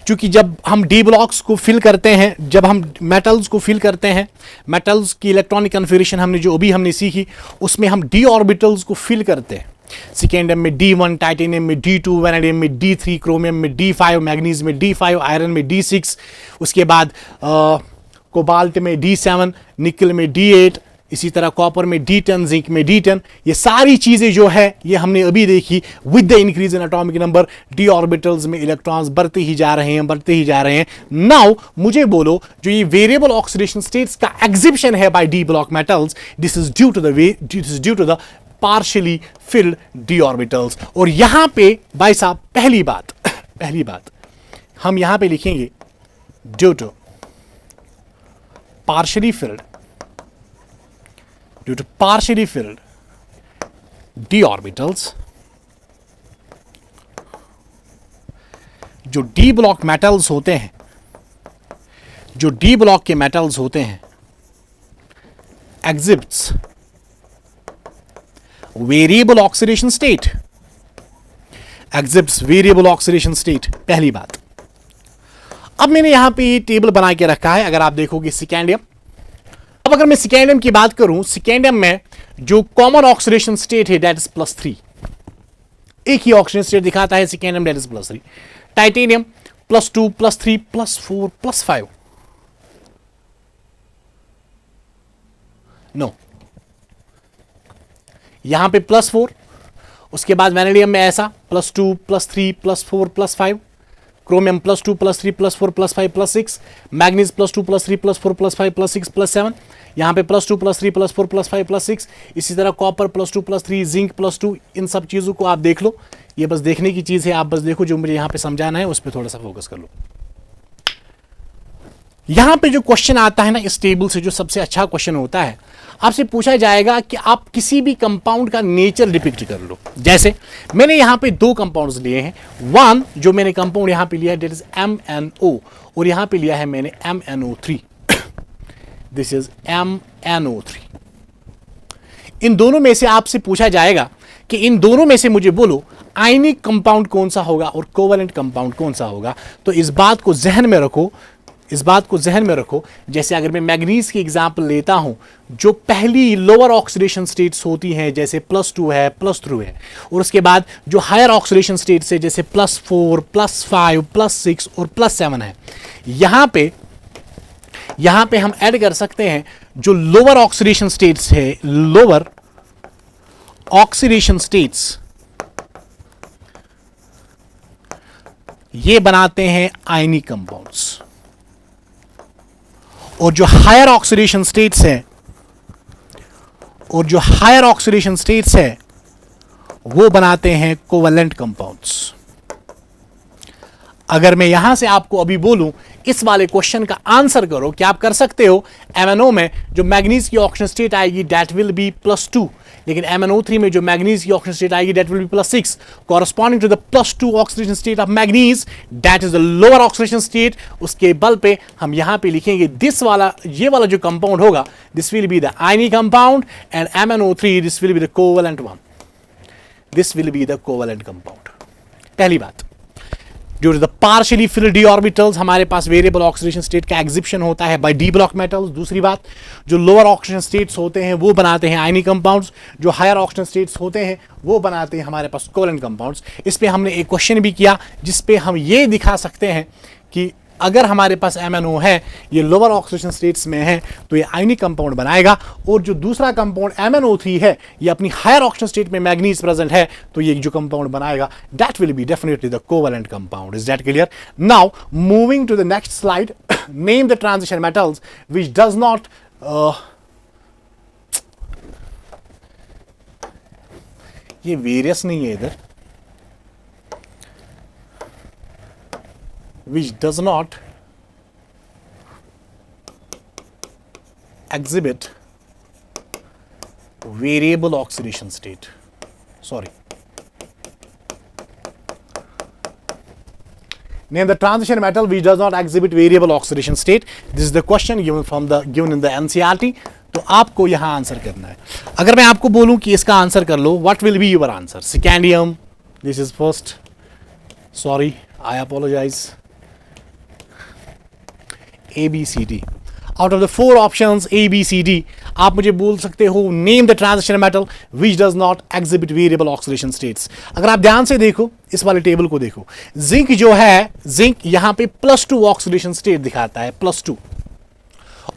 क्योंकि जब हम डी ब्लॉक्स को फिल करते हैं, जब हम मेटल्स को फिल करते हैं, मेटल्स की इलेक्ट्रॉनिक कन्फिगरेशन हमने जो अभी हमने सीखी उसमें हम डी ऑर्बिटल्स को फिल करते हैं। सिकेंडियम में D1, टाइटेनियम में D2, वैनेडियम में D3, क्रोमियम में D5, मैग्नीज में D5, आयरन में D6, उसके बाद कोबाल्ट में D7, निकल में D8, इसी तरह कॉपर में D10, जिंक में D10। ये सारी चीजें जो है ये हमने अभी देखी। With the increase in atomic number D orbitals में इलेक्ट्रॉन्स बढ़ते ही जा रहे हैं, बढ़ते ही जा रहे हैं। नाउ मुझे बोलो, जो ये वेरिएबल ऑक्सीडेशन स्टेट्स का एग्जिबिशन है by D block metals, this is due to the partially filled D orbitals. और यहां पे भाई साहब पहली बात हम यहां पे लिखेंगे due to partially filled d orbitals, जो डी ब्लॉक मेटल्स होते हैं, जो डी ब्लॉक के मेटल्स होते हैं, exhibits variable oxidation state, exhibits variable oxidation state. पहली बात, अब मैंने यहां पे ये टेबल बना के रखा है। अगर आप देखोगे स्कैंडियम, अब अगर मैं स्कैंडियम की बात करूं, स्कैंडियम में जो कॉमन ऑक्सीडेशन स्टेट है दैट इज +3। एक ही ऑक्सीडेशन स्टेट दिखाता है scandium, that is +3। Titanium +2, +3, +4, +5। No, यहां पे +4, उसके बाद वैनेडियम में ऐसा +2, +3, +4, +5, क्रोमियम +2, +3, +4, +5, +6, मैग्नीज +2, +3, +4, +5, +6, +7, यहाँ पे +2, +3, +4, +5, +6, इसी तरह कॉपर +2, +3, जिंक +2। इन सब चीज़ों को आप देख लो, ये बस देखने की चीज़ है। आप बस देखो, जो मुझे यहाँ पे समझाना है उस पर थोड़ा सा फोकस कर लो। यहां पे जो क्वेश्चन आता है ना इस टेबल से, जो सबसे अच्छा क्वेश्चन होता है, आपसे पूछा जाएगा कि आप किसी भी कंपाउंड का नेचर डिपिक्ट कर लो। जैसे मैंने यहां पे दो कंपाउंड्स लिए हैं, वन जो मैंने कंपाउंड यहां पे लिया है दैट इज MnO, और यहां पे लिया है मैंने MnO3, दिस इज MnO3। इन दोनों में से आपसे पूछा जाएगा कि इन दोनों में से मुझे बोलो आयनिक कंपाउंड कौन सा होगा और कोवैलेंट कंपाउंड कौन सा होगा। तो इस बात को जहन में रखो, इस बात को जहन में रखो। जैसे अगर मैं मैग्नीज की एग्जांपल लेता हूं, जो पहली लोअर ऑक्सीडेशन स्टेट्स होती हैं जैसे +2 है, +3 है, और उसके बाद जो हायर ऑक्सीडेशन स्टेट्स है जैसे +4, +5, +6 और +7 है, यहां पे हम ऐड कर सकते हैं जो लोअर ऑक्सीडेशन स्टेट्स है, लोअर ऑक्सीडेशन स्टेट्स, ये बनाते हैं आयनिक कंपाउंड्स, और जो हायर ऑक्सीडेशन स्टेट्स है, वो बनाते हैं कोवैलेंट कंपाउंड्स। अगर मैं यहां से आपको अभी बोलूं इस वाले क्वेश्चन का आंसर करो, क्या आप कर सकते हो? MnO में जो मैग्नीज की ऑक्सीजन स्टेट आएगी दैट विल बी +2, लेकिन MnO3 में जो मैग्नीज की ऑक्सीजन स्टेट आएगी that will be +6, corresponding to the +2 oxidation state of manganese, that is the lower oxidation state. उसके बल पे हम यहां पे लिखेंगे दिस वाला, ये वाला जो कंपाउंड होगा this will be the ionic compound, and MnO3 this will be the covalent one, this will be the covalent compound. पहली बात, due to the partially filled d orbitals हमारे पास वेरिएबल ऑक्सीडेशन स्टेट का exhibition होता है bye d block metals. दूसरी बात, जो लोअर ऑक्सीडेशन स्टेट्स होते हैं वो बनाते हैं आयनिक कंपाउंड्स, जो हायर ऑक्सीडेशन स्टेट्स होते हैं वो बनाते हैं हमारे पास कोवैलेंट कंपाउंड्स। इस पे हमने एक क्वेश्चन भी किया जिस पे हम ये दिखा सकते हैं कि अगर हमारे पास MnO है, ये लोअर ऑक्सीडेशन स्टेट्स में है, तो ये आयनिक कंपाउंड बनाएगा, और जो दूसरा कंपाउंड MnO3 है, ये अपनी हायर ऑक्सीडेशन स्टेट में मैग्नीज प्रेजेंट है, तो ये जो कंपाउंड बनाएगा that will be definitely the covalent compound. Is that clear? Now moving to the next slide, name the transition metals which does not ये वेरियस नहीं है इधर, which does not exhibit variable oxidation state. Sorry. Name the transition metal which does not exhibit variable oxidation state. This is the question given in the NCERT. तो आपको यहां answer करना है। अगर मैं आपको बोलूं कि इसका आंसर कर लो, what will be your answer? Scandium. This is first. Sorry, I apologize. ABCD. Out of the 4 options ABCD, आप मुझे बोल सकते हो name the transition metal which does not exhibit variable oxidation states. अगर आप ध्यान से देखो, इस वाले टेबल को देखो, जिंक जो है, जिंक यहां पे +2 ऑक्सीडेशन स्टेट दिखाता है, +2,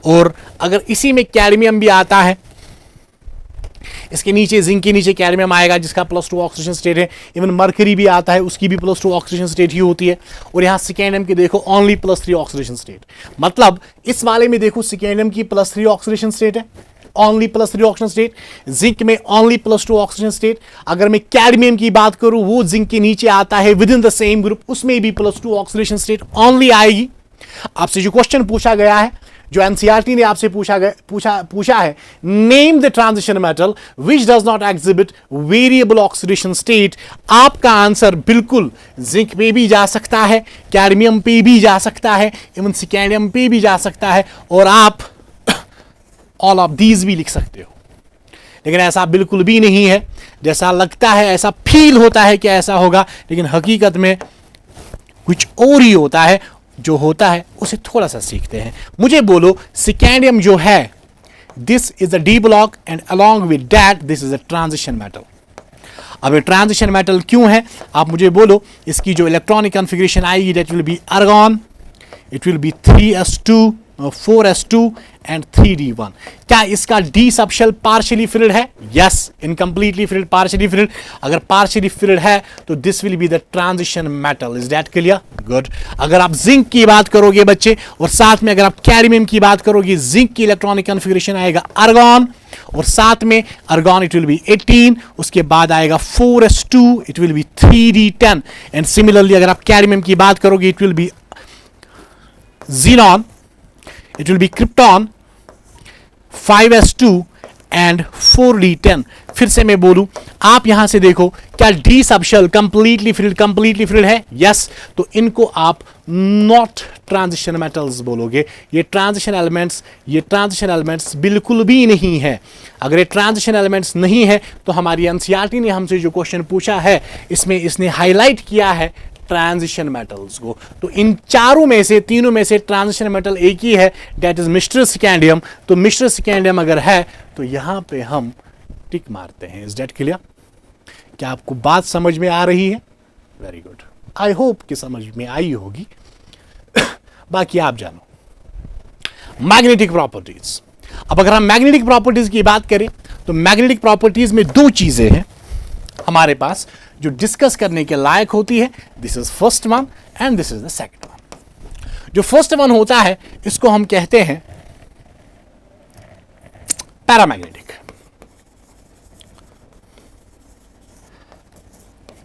और अगर इसी में कैडमियम भी आता है, इसके नीचे जिंक के नीचे कैडमियम आएगा जिसका +2 ऑक्सीडेशन स्टेट है, इवन मरकरी भी आता है उसकी भी +2 ऑक्सीडेशन स्टेट ही होती है, और यहाँ सिकेंडियम की देखो ओनली +3 ऑक्सीडेशन स्टेट। मतलब इस वाले में देखो सिकेंडियम की +3 ऑक्सीडेशन स्टेट है, ओनली +3 ऑक्सीडेशन स्टेट, जिंक में ओनली +2 ऑक्सीडेशन स्टेट। अगर मैं कैडमियम की बात करूं, वो जिंक के नीचे आता है with in the same group, उसमें भी +2 ऑक्सीडेशन स्टेट ओनली आएगी। आपसे जो क्वेश्चन पूछा गया है, जो एनसीईआरटी ने आपसे पूछा है, name the transition metal which does not exhibit variable oxidation state, आपका आंसर बिल्कुल जिंक पे भी जा सकता है, कैडमियम पे भी जा सकता है, इवन सिकेंडियम पे भी जा सकता है, और आप ऑल ऑफ दीज भी लिख सकते हो। लेकिन ऐसा बिल्कुल भी नहीं है, जैसा लगता है, ऐसा फील होता है कि ऐसा होगा, लेकिन हकीकत में कुछ और ही होता है। जो होता है उसे थोड़ा सा सीखते हैं। मुझे बोलो सिकेंडियम जो है, this is the D block and along with that this is a transition metal. अब ये ट्रांजिशन मेटल क्यों है, आप मुझे बोलो। इसकी जो इलेक्ट्रॉनिक कॉन्फ़िगरेशन आएगी that will be argon, it will be 3s2, 4s2 and 3d1। क्या इसका डी सबशेल पार्शियली फिल्ड है? Yes, incompletely filled, partially filled. अगर पार्शियली फिल्ड है तो this will be the transition metal. Is that clear? Good. अगर आप zinc की बात करोगे बच्चे, और साथ में अगर आप कैडमियम की बात करोगे, जिंक की इलेक्ट्रॉनिक कॉन्फ़िगरेशन आएगा आर्गन, और साथ में आर्गन इट विल बी 18, उसके बाद आएगा 4s2, it will B 3d10, and similarly अगर आप कैडमियम की बात करोगे it will B xenon, it will be krypton 5s2 and 4d10। फिर से मैं बोलूं, आप यहां से देखो, क्या डी सबशेल कंप्लीटली फिल्ड है? यस। तो इनको आप नॉट ट्रांजिशन मेटल्स बोलोगे। ये ट्रांजिशन एलिमेंट्स बिल्कुल भी नहीं है। अगर ये ट्रांजिशन एलिमेंट्स नहीं है तो हमारी एनसीईआरटी ने हमसे जो क्वेश्चन पूछा है इसमें इसने हाईलाइट किया है ट्रांजिशन मेटल्स को। तो इन तीनों में से ट्रांजिशन मेटल एक ही है, दैट इज मिस्टर स्कैंडियम। तो मिस्टर स्कैंडियम अगर है तो यहां पे हम टिक मारते हैं। Is that clear? क्या आपको बात समझ में आ रही है? वेरी गुड, आई होप कि समझ में आई होगी। बाकी आप जानो मैग्नेटिक प्रॉपर्टीज। अब अगर हम मैग्नेटिक प्रॉपर्टीज की बात करें तो मैग्नेटिक प्रॉपर्टीज में दो चीजें हैं हमारे पास जो डिस्कस करने के लायक होती है। This is first one and this is the second one. जो फर्स्ट वन होता है इसको हम कहते हैं पैरामैग्नेटिक।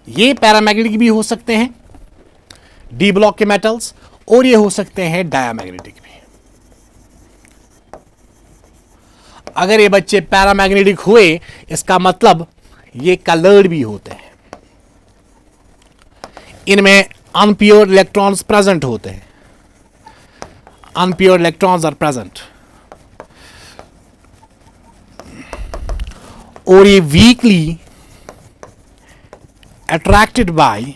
ये पैरामैग्नेटिक भी हो सकते हैं डी ब्लॉक के मेटल्स, और ये हो सकते हैं डायामैग्नेटिक भी। अगर ये बच्चे पैरामैग्नेटिक हुए इसका मतलब ये कलर्ड भी होते हैं, इनमें अनप्योर इलेक्ट्रॉन्स प्रेजेंट होते हैं। अनप्योर इलेक्ट्रॉन्स आर प्रेजेंट, और ये weekly attracted by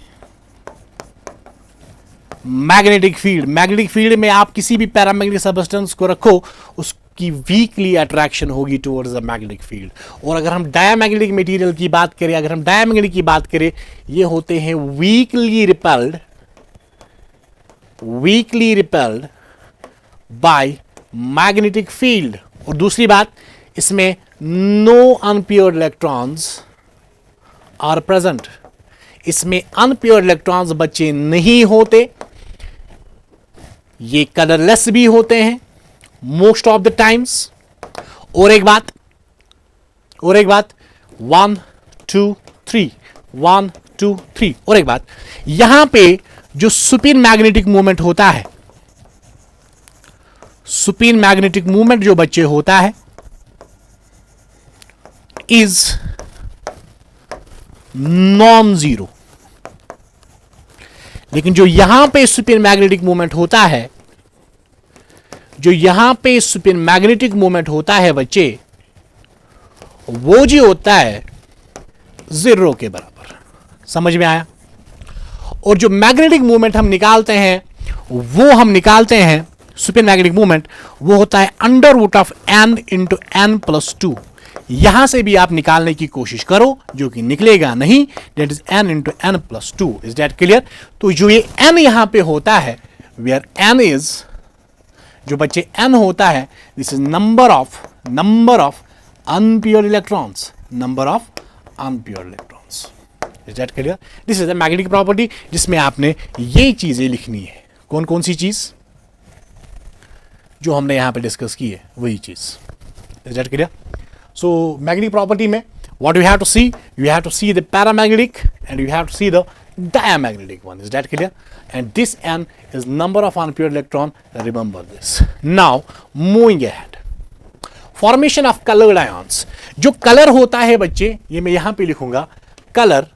magnetic field. Magnetic field में आप किसी भी पैरामैग्नेटिक सब्सटेंस को रखो, उसकी वीकली अट्रैक्शन होगी टुवर्ड्स द मैग्नेटिक फील्ड। और अगर हम डायामैग्नेटिक मटेरियल की बात करें, ये होते हैं weakly repelled by magnetic field. और दूसरी बात, इसमें no unpure electrons are present. इसमें अनप्योर इलेक्ट्रॉन्स बच्चे नहीं होते, ये कलरलेस भी होते हैं मोस्ट ऑफ द टाइम्स। और एक बात 1 2 3 1 2 3। और एक बात, यहां पे जो सुपिन मैग्नेटिक मूवमेंट होता है, सुपिन मैग्नेटिक मूवमेंट जो बच्चे होता है इज नॉन जीरो। लेकिन जो यहां पे सुपिन मैग्नेटिक मूवमेंट होता है, बच्चे, वो जो होता है जीरो के बराबर। समझ में आया? और जो मैग्नेटिक मूवमेंट हम निकालते हैं सुपिन मैग्नेटिक मूवमेंट, वो होता है under root of n into n+2। यहां से भी आप निकालने की कोशिश करो, जो कि निकलेगा नहीं, that is n into n+2। Is that clear? तो जो ये n यहां पे होता है, वेयर n इज, जो बच्चे n होता है, this is number of unpure electrons. Is that clear? This is the magnetic property, जिसमें आपने ये चीजें लिखनी है। कौन कौन सी चीज जो हमने यहां पे डिस्कस की है, वही चीज। Is that clear? So magnetic property में what you have to see? You have to see the paramagnetic and you have to see the diamagnetic one. Is that clear? And this n is number of unpure electron. Remember this. Now moving ahead. Formation of colored ions. जो colour होता है बच्चे, ये मैं यहां पे लिखूंगा colour.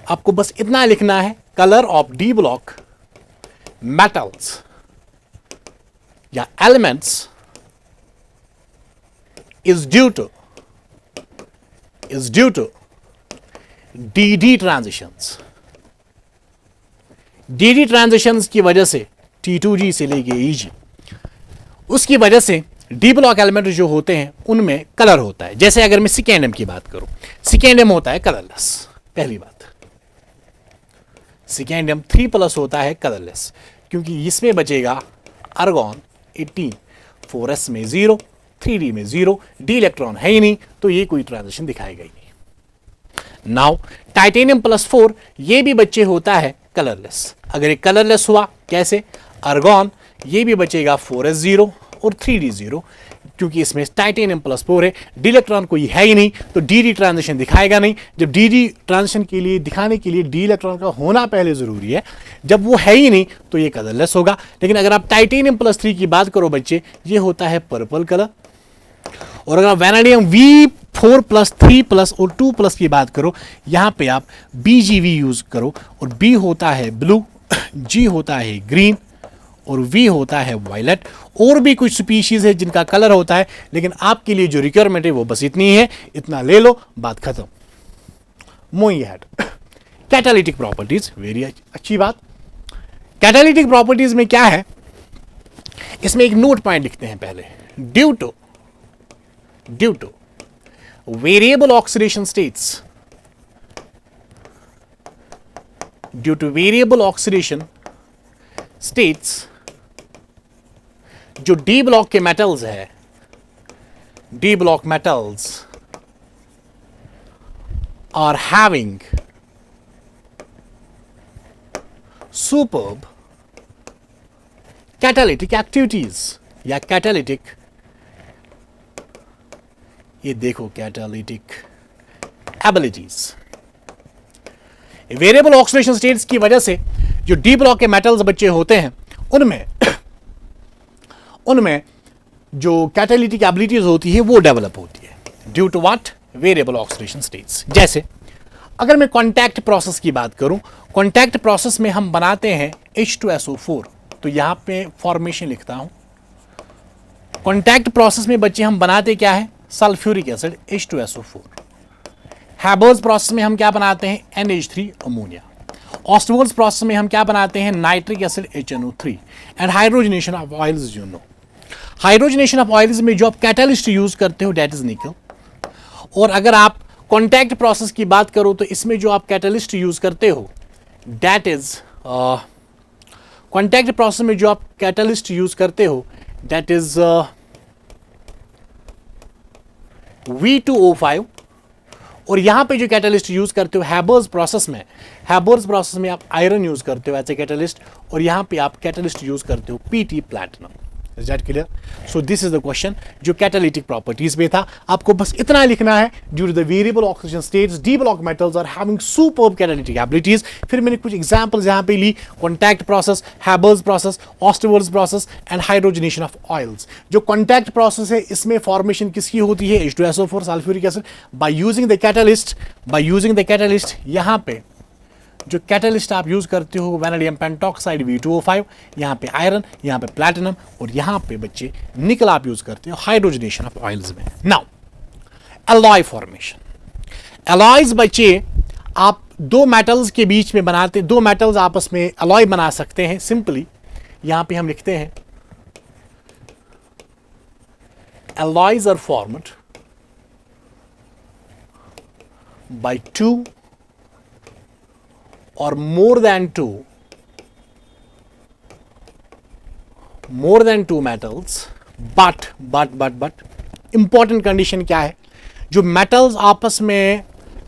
आपको बस इतना लिखना है, colour of d block metals या elements is due to dd transitions। dd transitions की वजह से T2G से लेके EG, उसकी वजह से डी ब्लॉक एलिमेंट जो होते हैं उनमें कलर होता है। जैसे अगर मैं सिकेंडियम की बात करूं, सिकेंडियम होता है कलरलेस। पहली बात, सिकेंडियम 3+ होता है कलरलेस, क्योंकि इसमें बचेगा आर्गॉन 18, 4s में 0, 3d में 0, डी इलेक्ट्रॉन है ही नहीं, तो ये कोई ट्रांजिशन दिखाएगा ही नहीं। नाउ टाइटेनियम +4, ये भी बच्चे होता है कलरलेस। अगर ये कलरलेस हुआ कैसे, आर्गॉन, ये भी बचेगा 4s 0 और 3d 0, क्योंकि इसमें टाइटेनियम +4 है, डी इलेक्ट्रॉन कोई है ही नहीं तो डी ट्रांजिशन दिखाएगा नहीं। जब डी ट्रांजिशन के लिए दिखाने के लिए डी इलेक्ट्रॉन का होना पहले ज़रूरी है, जब वो है ही नहीं तो ये कलरलेस होगा। लेकिन अगर आप टाइटेनियम +3 की बात करो बच्चे, ये होता है पर्पल कलर। और अगर आप वैनेडियम V4+3+ और 2+ की बात करो, यहाँ पे आप BGV यूज़ करो और B होता है ब्लू, G होता है ग्रीन और V होता है वायलेट। और भी कुछ स्पीशीज है जिनका कलर होता है, लेकिन आपके लिए जो रिक्वायरमेंट है वो बस इतनी है, इतना ले लो, बात खत्म। Moving ahead, catalytic properties, very अच्छी बात। कैटालिटिक प्रॉपर्टीज में क्या है, इसमें एक नोट पॉइंट लिखते हैं पहले, due to variable oxidation states, due to variable oxidation states, जो डी ब्लॉक के मेटल्स है, D block metals are having superb catalytic activities या कैटालिटिक, ये देखो catalytic abilities. Variable oxidation states की वजह से जो डी ब्लॉक के मेटल्स बच्चे होते हैं उनमें जो कैटालिटिक एबिलिटीज होती है वो डेवलप होती है due to what, variable oxidation states. जैसे अगर मैं कॉन्टैक्ट प्रोसेस की बात करूं, कॉन्टैक्ट प्रोसेस में हम बनाते हैं H2SO4, तो यहां पे फॉर्मेशन लिखता हूं। कॉन्टैक्ट प्रोसेस में बच्चे हम बनाते क्या है, sulphuric acid H2SO4। Haber's process में हम क्या बनाते हैं, NH3 अमोनिया। ऑस्टवर्ड्स प्रोसेस में हम क्या बनाते हैं, nitric acid HNO3। And hydrogenation of oils, you know, hydrogenation of oils में जो आप कैटलिस्ट यूज करते हो दैट इज निकल। और अगर आप कॉन्टैक्ट प्रोसेस की बात करो तो इसमें जो आप कैटलिस्ट यूज करते हो दैट इज, कॉन्टैक्ट प्रोसेस में जो आप कैटलिस्ट यूज करते हो दैट इज V2O5। और यहां पे जो कैटलिस्ट यूज करते हो हैबर्स प्रोसेस में आप आयरन यूज करते हो एज ए कैटलिस्ट, और यहां पे आप कैटलिस्ट यूज करते हो PT platinum. Is that clear? So this is the question जो कैटालिटिक प्रॉपर्टीज में था। आपको बस इतना लिखना है, due to the variable oxygen states d block metals are having superb catalytic abilities. फिर मैंने कुछ एग्जांपल्स यहां पे ली, contact process, Haber's process, Ostwald's process and hydrogenation of oils. जो कॉन्टैक्ट प्रोसेस है इसमें फॉर्मेशन किसकी होती है, H2SO4 sulphuric acid. By using the catalyst यहां पे जो कैटलिस्ट आप यूज करते हो वैनेडियम पेंटॉक्साइड V2O5, यहाँ पे आयरन, यहाँ पे प्लैटिनम और यहाँ पे बच्चे निकल आप यूज करते हो हाइड्रोजनेशन ऑफ ऑयल्स में। नाउ एलॉय फॉर्मेशन, एलॉयज बच्चे आप दो मेटल्स के बीच में बनाते, दो मेटल्स आपस में एलॉय बना सकते हैं सिंपली। यहाँ पे हम लिखते हैं alloys are formed by two or more than two metals, but important condition क्या है, जो metals आपस में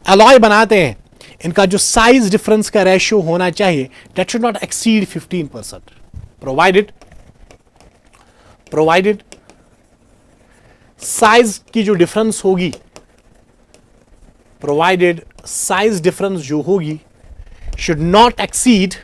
alloy बनाते हैं इनका जो size difference का ratio होना चाहिए that should not exceed 15%, provided size की जो difference होगी, provided size difference जो होगी should not exceed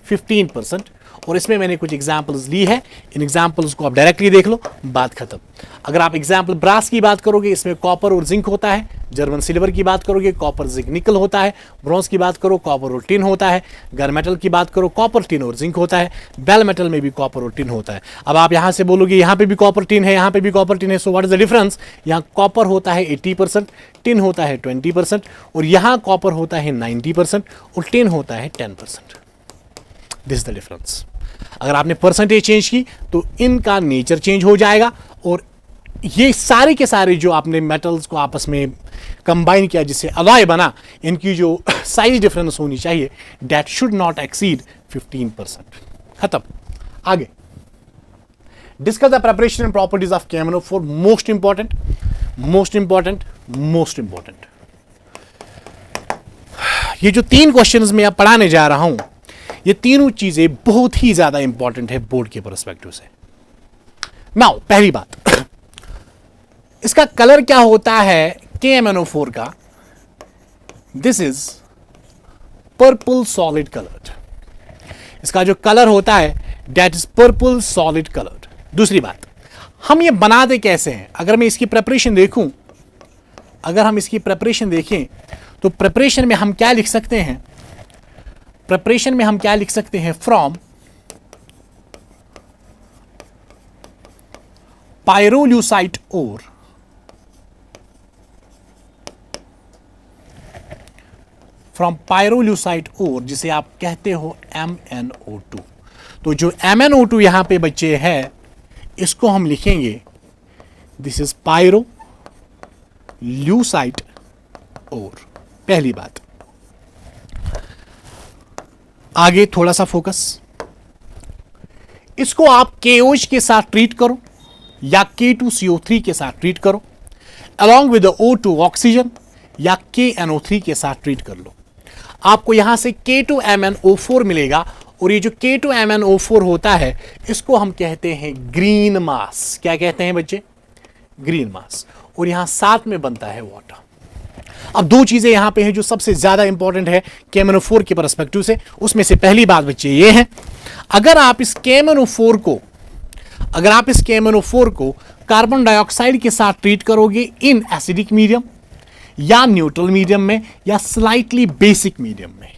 15%। और इसमें मैंने कुछ एग्जांपल्स ली है, इन एग्जांपल्स को आप डायरेक्टली देख लो, बात खत्म। अगर आप एग्जांपल ब्रास की बात करोगे इसमें कॉपर और जिंक होता है, जर्मन सिल्वर की बात करोगे कॉपर जिंक निकल होता है, ब्रॉन्ज की बात करो कॉपर और टिन होता है, गन मेटल की बात करो कॉपर टिन और जिंक होता है, बेल मेटल में भी कॉपर और टिन होता है। अब आप यहां से बोलोगे यहां पे भी कॉपर टिन है, यहां पे भी कॉपर टिन है, so what is the difference? यहां कॉपर होता है 80%, टिन होता है 20%, और यहां कॉपर होता है 90% और टिन होता है 10%। This is the difference. अगर आपने परसेंटेज चेंज की तो इनका नेचर चेंज हो जाएगा, और ये सारे के सारे जो आपने मेटल्स को आपस में कंबाइन किया जिससे अलॉय बना, इनकी जो साइज डिफरेंस होनी चाहिए दैट शुड नॉट एक्सीड 15%। खत्म। आगे discuss the preparation and properties of KMnO4। Most important ये जो तीन क्वेश्चंस मैं अब पढ़ाने जा रहा हूं, ये तीनों चीजें बहुत ही ज्यादा इंपॉर्टेंट है बोर्ड के पर्सपेक्टिव से। नाउ पहली बात, इसका कलर क्या होता है KMnO4 का? This is purple solid coloured. इसका जो कलर होता है that is purple solid coloured. दूसरी बात, हम ये बनाते कैसे हैं? अगर मैं इसकी प्रिपरेशन देखूं, अगर हम इसकी प्रिपरेशन देखें तो प्रिपरेशन में हम क्या लिख सकते हैं? प्रिपरेशन में हम क्या लिख सकते हैं? From pyrolusite ore from pyrolusite ओर, जिसे आप कहते हो MnO2। तो जो MnO2 यहां पे बच्चे है, इसको हम लिखेंगे दिस इज पायरोल्यूसाइट ओर। पहली बात। आगे थोड़ा सा फोकस, इसको आप KOH के साथ ट्रीट करो या K2CO3 के साथ ट्रीट करो, अलॉन्ग विद O2 ऑक्सीजन, या KNO3 के साथ ट्रीट कर लो। आपको यहां से K2MnO4 मिलेगा, और ये जो K2MnO4 होता है इसको हम कहते हैं ग्रीन मास। क्या कहते हैं बच्चे? ग्रीन मास। और यहां साथ में बनता है वाटर। अब दो चीजें यहां पे हैं जो सबसे ज्यादा इंपॉर्टेंट है KMnO4 के पर्सपेक्टिव से। उसमें से पहली बात बच्चे ये है, अगर आप इस KMnO4 को कार्बन डाइऑक्साइड के साथ ट्रीट करोगे इन एसिडिक मीडियम या न्यूट्रल मीडियम में या स्लाइटली बेसिक मीडियम में,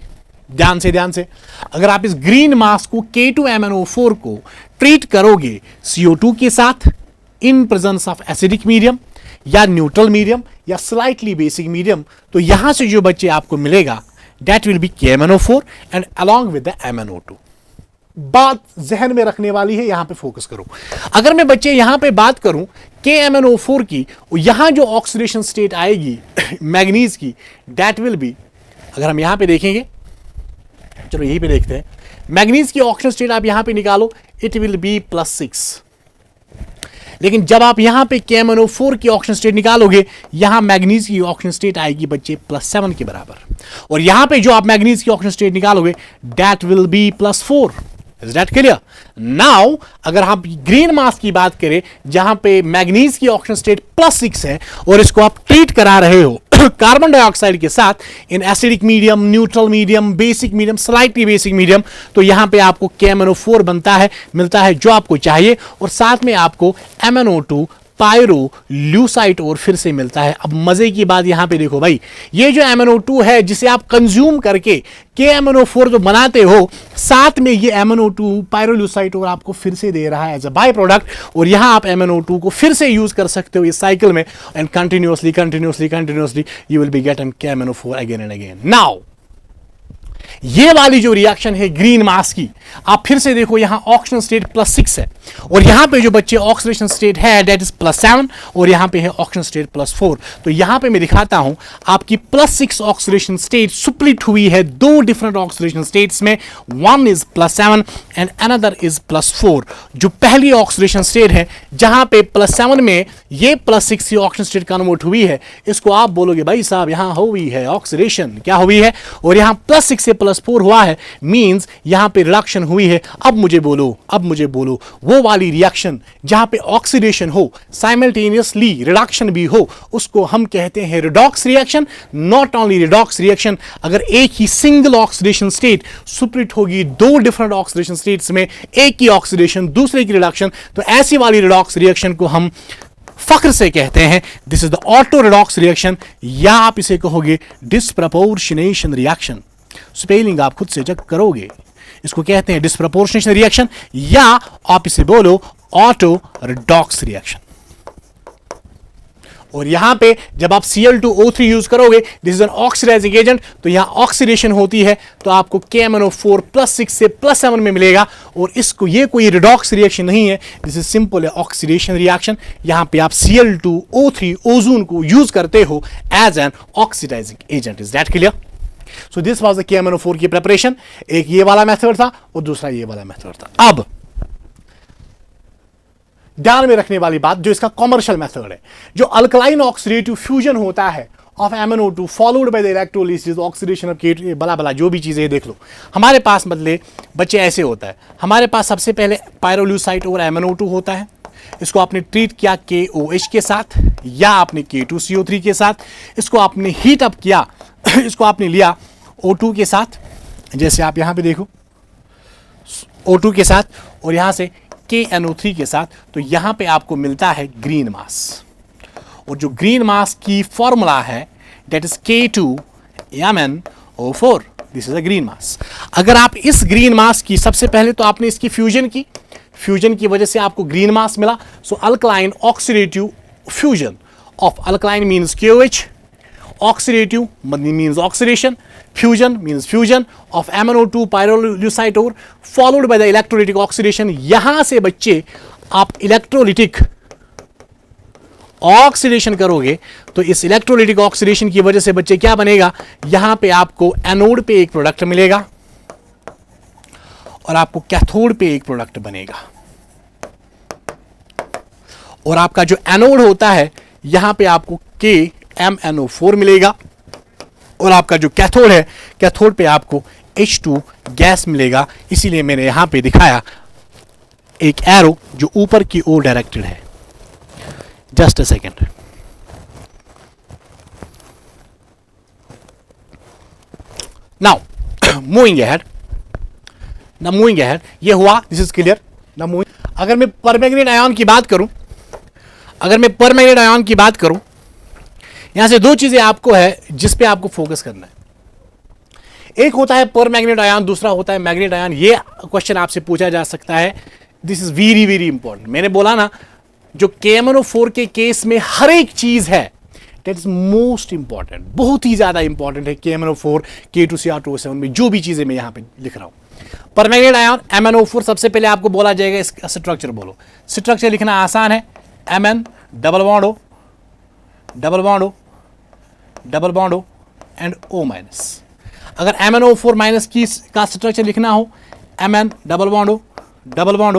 ध्यान से अगर आप इस ग्रीन मास को K2MnO4 को ट्रीट करोगे CO2 के साथ in presence of acidic medium या न्यूट्रल मीडियम या स्लाइटली बेसिक मीडियम, तो यहां से जो बच्चे आपको मिलेगा that will B KMnO4 and along with the MnO2। बात जहन में रखने वाली है, यहां पे फोकस करो। अगर मैं बच्चे यहां पे बात करूं KMnO4 की, यहां जो ऑक्सीडेशन स्टेट आएगी मैग्नीज की, दैट विल बी, अगर हम यहां पे देखेंगे, चलो यहीं पे देखते हैं, मैग्नीज की ऑक्सीडेशन स्टेट आप यहां पे निकालो, इट विल बी +6। लेकिन जब आप यहां पे KMnO4 की ऑक्सीजन स्टेट निकालोगे, यहां मैग्नीज की ऑक्सीजन स्टेट आएगी बच्चे +7 के बराबर, और यहां पे जो आप मैग्नीज की ऑक्सीजन स्टेट निकालोगे that will B +4। Is that clear? Now अगर हम ग्रीन मास की बात करें, जहां पे मैग्नीज की ऑक्सीजन स्टेट +6 है, और इसको आप ट्रीट करा रहे हो कार्बन डाइऑक्साइड के साथ in acidic medium, neutral medium, basic medium, slightly basic medium, तो यहां पे आपको KMnO4 मिलता है जो आपको चाहिए, और साथ में आपको MnO2 पायरोल्यूसाइट और फिर से मिलता है। अब मजे की बात यहां पे देखो भाई, ये जो MnO2 है जिसे आप कंज्यूम करके KMnO4 जो बनाते हो, साथ में ये MnO2 पायरोल्यूसाइट और आपको फिर से दे रहा है एज अ बाय प्रोडक्ट, और यहां आप MnO2 को फिर से यूज कर सकते हो इस साइकिल में, and continuously you will be getting KMnO4 again and again. Now ये वाली जो रिएक्शन है ग्रीन मास की, आप फिर से देखो, यहां ऑक्सीजन स्टेट +6 है, और यहां पे जो बच्चे ऑक्सीडेशन स्टेट है दैट इज +7, और यहां पे है ऑक्सीजन स्टेट +4। तो यहां पे मैं दिखाता हूं आपकी +6 ऑक्सीडेशन स्टेट स्प्लिट हुई है दो डिफरेंट ऑक्सीडेशन स्टेट्स में, one is +7 and another is +4। जो पहली ऑक्सीडेशन स्टेट है जहां पे +7 में ये +6 की ऑक्सीजन स्टेट कन्वर्ट हुई है, इसको आप बोलोगे भाई साहब यहां हुई है ऑक्सीडेशन, क्या हुई है, और यहां +6 से +4 हुआ है, मींस यहां पे रिडक्शन हुई है। अब मुझे बोलो वो वाली रिएक्शन जहां पे ऑक्सीडेशन हो, साइमल्टेनियसली रिडक्शन भी हो, उसको हम कहते हैं redox reaction. Not only redox reaction, अगर एक ही सिंगल ऑक्सीडेशन स्टेट स्प्लिट होगी दो डिफरेंट ऑक्सीडेशन स्टेट्स में, एक की ऑक्सीडेशन दूसरे की रिडक्शन, तो ऐसी वाली रिडॉक्स रिएक्शन को हम फख्र से कहते हैं this is the auto redox reaction, या आप इसे कहोगे डिस्प्रपोर्शनेशन रिएक्शन। स्पेलिंग आप खुद से चेक करोगे, इसको कहते हैं डिस्प्रपोर्शनेशन रिएक्शन, या आप इसे बोलो ऑटो रिडॉक्स रिएक्शन। और यहां पे जब आप Cl2O3 यूज करोगे, this is an oxidising agent, तो यहां ऑक्सीडेशन होती है, तो आपको KMnO4 +6 से +7 में मिलेगा, और इसको ये कोई रिडॉक्स रिएक्शन नहीं है, this is simple oxidation reaction. यहां पे आप Cl2O3 ओजोन को यूज करते हो as an oxidising agent. Is that clear? So this was the KMnO4 की प्रिपरेशन। एक ये वाला मेथड था और दूसरा ये वाला मेथड था। अब ध्यान में रखने वाली बात, जो इसका कॉमर्शियल मेथड है, जो अल्कलाइन ऑक्सीडेटिव फ्यूजन होता है of MnO2 followed by the electrolysis, oxidation of K2, बला बला जो भी चीज़ें देख लो। हमारे पास मतलब बच्चे ऐसे होता है, हमारे पास सबसे पहले पायरोल्यूसाइट और MnO2 होता है। इसको आपने ट्रीट किया KOH के साथ या आपने K2CO3 के साथ, इसको आपने हीट अप किया इसको आपने लिया O2 के साथ, जैसे आप यहाँ पे देखो O2 के साथ, और यहाँ से KNO3 के साथ, तो यहाँ पे आपको मिलता है ग्रीन मास। और जो ग्रीन मास की फॉर्मूला है that is K2MnO4, this is a green mass. अगर आप इस ग्रीन मास की सबसे पहले तो आपने इसकी फ्यूजन की, फ्यूजन की वजह से आपको ग्रीन मास मिला। So alkaline oxidative fusion of alkaline means KOH, oxidative means oxidation, fusion means fusion of MnO2 pyrolusite ore followed by the electrolytic oxidation। यहां से बच्चे आप इलेक्ट्रोलिटिक ऑक्सीडेशन करोगे तो इस इलेक्ट्रोलिटिक ऑक्सीडेशन की वजह से बच्चे क्या बनेगा, यहां पे आपको एनोड पे एक प्रोडक्ट मिलेगा और आपको कैथोड पे एक प्रोडक्ट बनेगा। और आपका जो एनोड होता है यहां पे आपको KMnO4 मिलेगा और आपका जो कैथोड है, कैथोड पे आपको H2 गैस मिलेगा। इसीलिए मैंने यहां पे दिखाया एक एरो जो ऊपर की ओर डायरेक्टेड है। Just a second, now moving ahead, ये हुआ, this is clear. Now moving, अगर मैं परमैंगनेट आयन की बात करूं, यहां से दो चीजें आपको है जिस पे आपको फोकस करना है। एक होता है परमैंगनेट आयन, दूसरा होता है मैग्नेट आयन। ये क्वेश्चन आपसे पूछा जा सकता है, this is very very important. मैंने बोला ना, जो KMnO4 के केस में हर एक चीज है दैट इज मोस्ट इंपॉर्टेंट, बहुत ही ज्यादा इंपॉर्टेंट है। KMnO4, K2Cr2O7 में जो भी चीजें मैं यहां पे लिख रहा हूं। परमैंगनेट आयन MnO4, सबसे पहले आपको बोला जाएगा इसका स्ट्रक्चर बोलो। स्ट्रक्चर लिखना आसान है, Mn double bond O, double bond O, double bond O and O minus. अगर MnO4 माइनस की का स्ट्रक्चर लिखना हो, Mn double bond O, double bond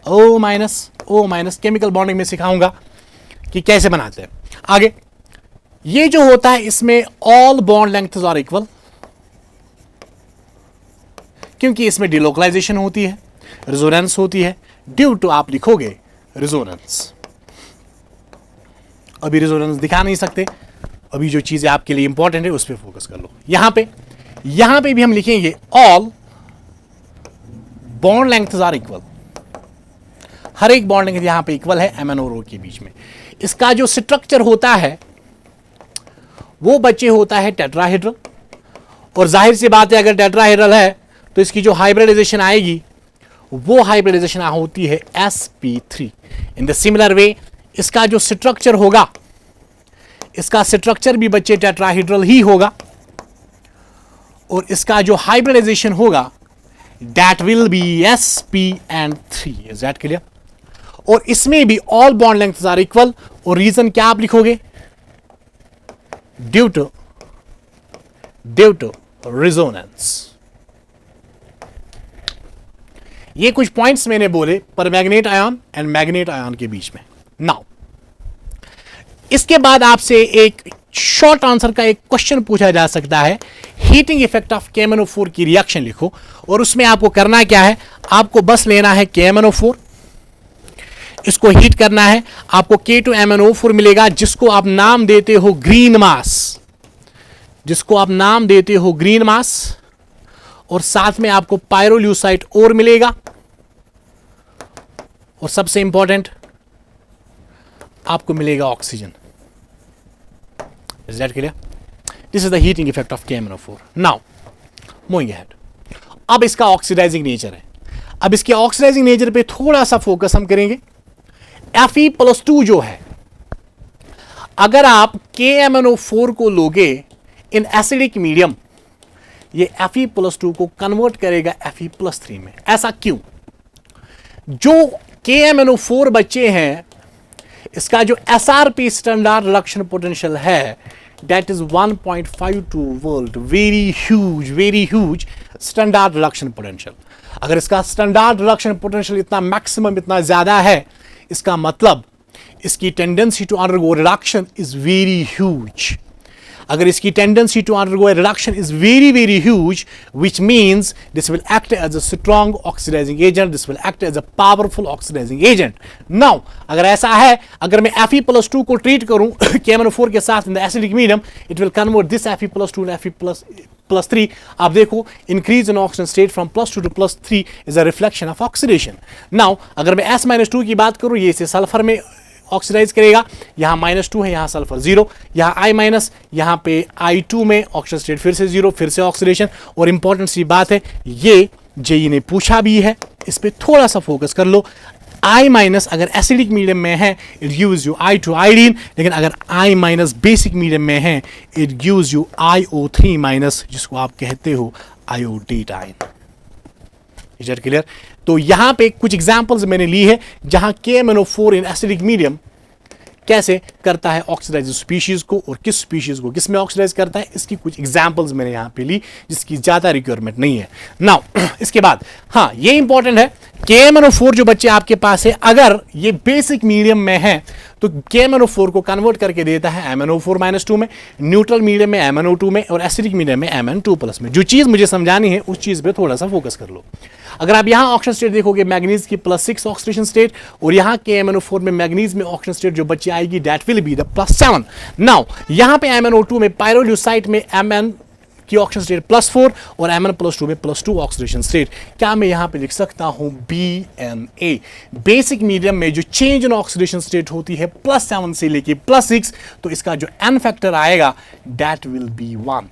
O minus, O minus. Chemical bonding में सिखाऊंगा कि कैसे बनाते हैं आगे। ये जो होता है इसमें all bond lengths are equal, क्योंकि इसमें डिलोकलाइजेशन होती है, रेजोनेंस होती है, ड्यू टू आप लिखोगे रेजोनेंस। अभी रेजोनेंस दिखा नहीं सकते, अभी जो चीजें आपके लिए इंपॉर्टेंट है उस पर फोकस कर लो। यहां पे भी हम लिखेंगे all bond lengths are equal, हर एक बॉन्ड लेंथ यहां पे इक्वल है MN और O के बीच में। इसका जो स्ट्रक्चर होता है वो बच्चे होता है टेट्राहेड्रल, और जाहिर सी बात है अगर टेट्राहेड्रल है तो इसकी जो हाइब्रिडाइजेशन आएगी वो हाइब्रिडाइजेशन होती है sp3। In the similar way इसका जो स्ट्रक्चर होगा, इसका स्ट्रक्चर भी बच्चे टेट्राहेड्रल ही होगा, और इसका जो हाइब्रिडाइजेशन होगा that will be sp3। Is that clear? और इसमें भी all bond lengths are equal, और रीजन क्या आप लिखोगे, ड्यू टू रेजोनेंस। ये कुछ पॉइंट्स मैंने बोले permanganate ion and manganate ion के बीच में। नाउ इसके बाद आपसे एक शॉर्ट आंसर का एक क्वेश्चन पूछा जा सकता है, हीटिंग इफेक्ट ऑफ KMnO4 की रिएक्शन लिखो। और उसमें आपको करना क्या है, आपको बस लेना है KMnO4, इसको हीट करना है, आपको K2MnO4 मिलेगा जिसको आप नाम देते हो ग्रीन मास, और साथ में आपको पायरोल्यूसाइट और मिलेगा, और सबसे इंपॉर्टेंट आपको मिलेगा oxygen. Is that clear? This is the heating effect of KMnO4। Now moving ahead, अब इसका ऑक्सीडाइजिंग नेचर है। अब इसके ऑक्सीडाइजिंग नेचर पे थोड़ा सा फोकस हम करेंगे। Fe+2 जो है, अगर आप KMnO4 को लोगे इन एसिडिक मीडियम, ये Fe+2 को कन्वर्ट करेगा Fe+3 में। ऐसा क्यों? जो KMnO4 बच्चे हैं, इसका जो SRP स्टैंडर्ड रिडक्शन पोटेंशियल है that is 1.52 volt, very huge standard reduction potential. अगर इसका स्टैंडर्ड रिडक्शन पोटेंशियल इतना मैक्सिमम, इतना ज्यादा है, इसका मतलब इसकी tendency to undergo reduction is very huge. अगर इसकी tendency to undergo a reduction is very very huge, which means this will act as a strong oxidising agent, this will act as a powerful oxidising agent. Now अगर ऐसा है, अगर मैं Fe+2 को treat करूं KMnO4 के साथ in the acidic medium, it will convert this Fe+2 to Fe+3. आप देखो, increase in oxygen state from +2 to +3 is a reflection of oxidation. Now अगर मैं S-2 की बात करूं, ये इसे सल्फर में ऑक्सीडाइज करेगा. यहाँ -2 है, यहाँ सल्फर 0, यहाँ I-, यहाँ पे I2 में ऑक्सीजन स्टेट फिर से 0, फिर से ऑक्सीडेशन. और इंपॉर्टेंट सी बात है, ये जेई ने पूछा भी है, इस पे थोड़ा सा फोकस कर लो. I- अगर एसिडिक मीडियम में है, it gives you I2 iodine, लेकिन अगर I- बेसिक मीडियम में है, इट गिव्स यू IO3-, जिसको आप कहते हो iodate ion. Is that clear? तो यहां पे कुछ एग्जांपल्स मैंने ली है जहां KMnO4 इन एसिडिक मीडियम कैसे करता है ऑक्सीडाइज स्पीशीज को, और किस स्पीशीज को किस में ऑक्सीडाइज करता है, इसकी कुछ एग्जांपल्स मैंने यहां पे ली, जिसकी ज्यादा रिक्वायरमेंट नहीं है. नाउ इसके बाद हाँ, ये इंपॉर्टेंट है, KMnO4 जो बच्चे आपके पास है, अगर ये बेसिक मीडियम में है तो KMnO4 को कन्वर्ट करके देता है MnO4-2 में, न्यूट्रल मीडियम में MnO2 में, और एसिडिक मीडियम में Mn2+ में. जो चीज मुझे समझानी है उस चीज पे थोड़ा सा फोकस कर लो. अगर आप यहां ऑक्सीजन स्टेट देखोगे, मैग्नीज की +6 ऑक्सीडेशन स्टेट, और यहां KMnO4 में मैग्नीज में ऑक्सीजन स्टेट जो बच्चे आएगी, that will be the +7. Now यहां पे MnO2 में पायरोल्यूसाइट में Mn की ऑक्सीजन स्टेट +4 और Mn+2 में +2 ऑक्सीडेशन स्टेट. क्या मैं यहां पे लिख सकता हूं BNA? बेसिक मीडियम में जो चेंज इन ऑक्सीडेशन स्टेट होती है +7 से लेके +6, तो इसका जो N फैक्टर आएगा दैट विल बी 1.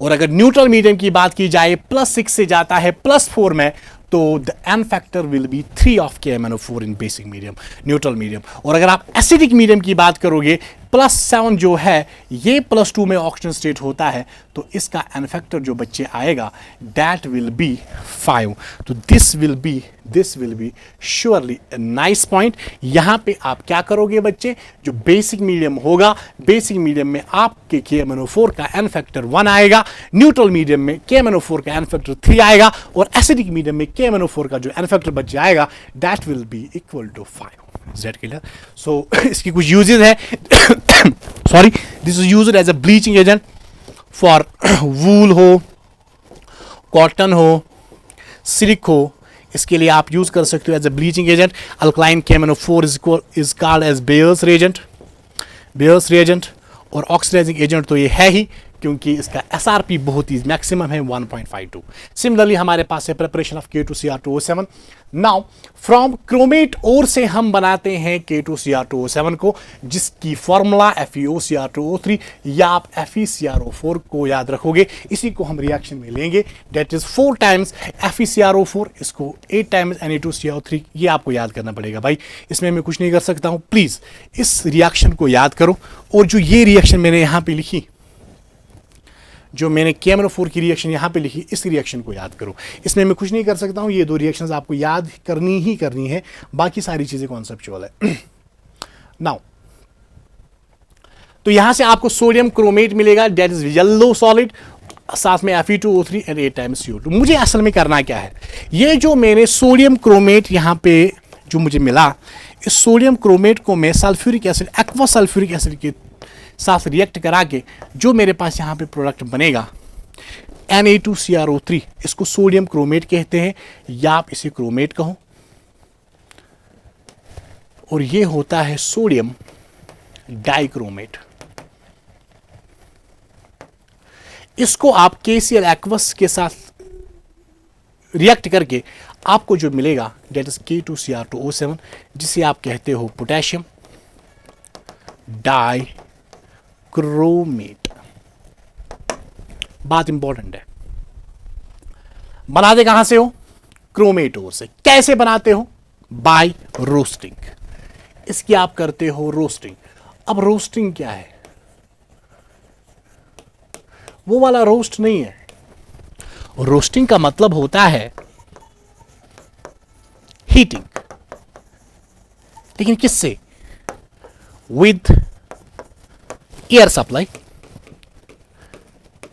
और अगर न्यूट्रल मीडियम की बात की जाए, +6 से जाता है +4 में, तो the N factor will be 3 of KMnO4 in basic medium, neutral medium. और अगर आप एसिडिक मीडियम की बात करोगे, +7 जो है ये +2 में ऑक्सीजन स्टेट होता है, तो इसका N फैक्टर जो बच्चे आएगा दैट विल बी 5. तो this will be surely a nice point. यहां पे आप क्या करोगे बच्चे, जो बेसिक मीडियम होगा, बेसिक मीडियम में आपके KMnO4 का N फैक्टर 1 आएगा, न्यूट्रल मीडियम में KMnO4 का N फैक्टर 3 आएगा, और एसिडिक मीडियम में KMnO4 का जो N फैक्टर बच जाएगा that will be equal to 5. Is that clear? So इसकी कुछ यूजेस है. Sorry, this is used as a bleaching agent for wool हो, कॉटन हो, सिल्क हो, इसके लिए आप यूज कर सकते हो as a bleaching agent. Alkaline KMnO4 is called as Baeyer's reagent. और ऑक्सीडाइजिंग एजेंट तो ये है ही, क्योंकि इसका SRP बहुत ही मैक्सिमम है 1.52. सिमिलरली हमारे पास है preparation of K2Cr2O7. Now from chromate ore से हम बनाते हैं K2Cr2O7 को, जिसकी फॉर्मूला FeOCr2O3, या आप FeCrO4 को याद रखोगे. इसी को हम रिएक्शन में लेंगे, दैट इज 4 टाइम्स FeCrO4, इसको 8 टाइम्स Na2CO3. ये आपको याद करना पड़ेगा भाई, इसमें मैं कुछ नहीं कर सकता हूं. प्लीज इस रिएक्शन को याद करो. और जो ये रिएक्शन मैंने यहां पे लिखी, जो मैंने KMnO4 की रिएक्शन यहां पे लिखी, इस रिएक्शन को याद करो. इसमें मैं कुछ नहीं कर सकता हूं, ये 2 रिएक्शंस आपको याद करनी है, बाकी सारी चीजें कॉन्सेप्चुअल है. नाउ तो यहां से आपको सोडियम क्रोमेट मिलेगा, दैट इज येलो सॉलिड, साथ में Fe2O3 एंड 8 टाइम्स CO2. मुझे असल में करना क्या है, ये जो मैंने सोडियम क्रोमेट यहां पे जो मुझे मिला, इस सोडियम क्रोमेट को मैं sulphuric acid, aqua sulphuric acid के साथ रिएक्ट करा के जो मेरे पास यहाँ पे प्रोडक्ट बनेगा Na2CrO3, इसको सोडियम क्रोमेट कहते हैं, या आप इसे क्रोमेट कहो. और ये होता है सोडियम डाइक्रोमेट. इसको आप KCl एक्वस के साथ रिएक्ट करके आपको जो मिलेगा दैट इज K2Cr2O7, जिसे आप कहते हो पोटेशियम डाई क्रोमेट. बात इंपॉर्टेंट है, बनाते कहां से हो, क्रोमेट ओर से. कैसे बनाते हो, बाय रोस्टिंग. इसकी आप करते हो रोस्टिंग. अब रोस्टिंग क्या है, वो वाला रोस्ट नहीं है. रोस्टिंग का मतलब होता है हीटिंग, लेकिन किससे, विद एयर सप्लाई.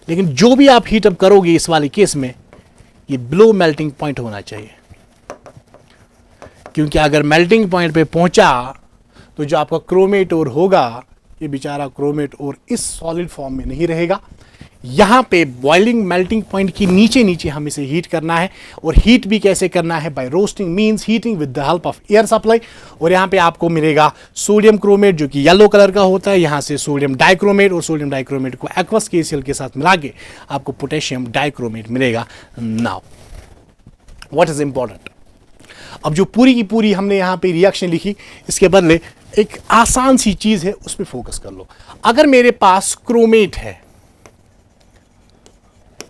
लेकिन जो भी आप हीट अप करोगे इस वाले केस में, ये बिलो मेल्टिंग पॉइंट होना चाहिए, क्योंकि अगर मेल्टिंग पॉइंट पे पहुंचा तो जो आपका क्रोमेट ओर होगा ये बेचारा क्रोमेट और इस सॉलिड फॉर्म में नहीं रहेगा। यहाँ पे बॉइलिंग मेल्टिंग पॉइंट की नीचे नीचे हम इसे हीट करना है, और हीट भी कैसे करना है, by roasting means heating with the help of air supply. और यहाँ पे आपको मिलेगा सोडियम क्रोमेट जो कि येलो कलर का होता है, यहाँ से सोडियम डाइक्रोमेट, और सोडियम डाइक्रोमेट को एक्वस KCl के साथ मिला के आपको पोटेशियम डाइक्रोमेट मिलेगा। नाउ व्हाट इज इंपॉर्टेंट, अब जो पूरी की पूरी हमने यहाँ पे रिएक्शन लिखी, इसके बदले एक आसान सी चीज है उस पर फोकस कर लो। अगर मेरे पास क्रोमेट है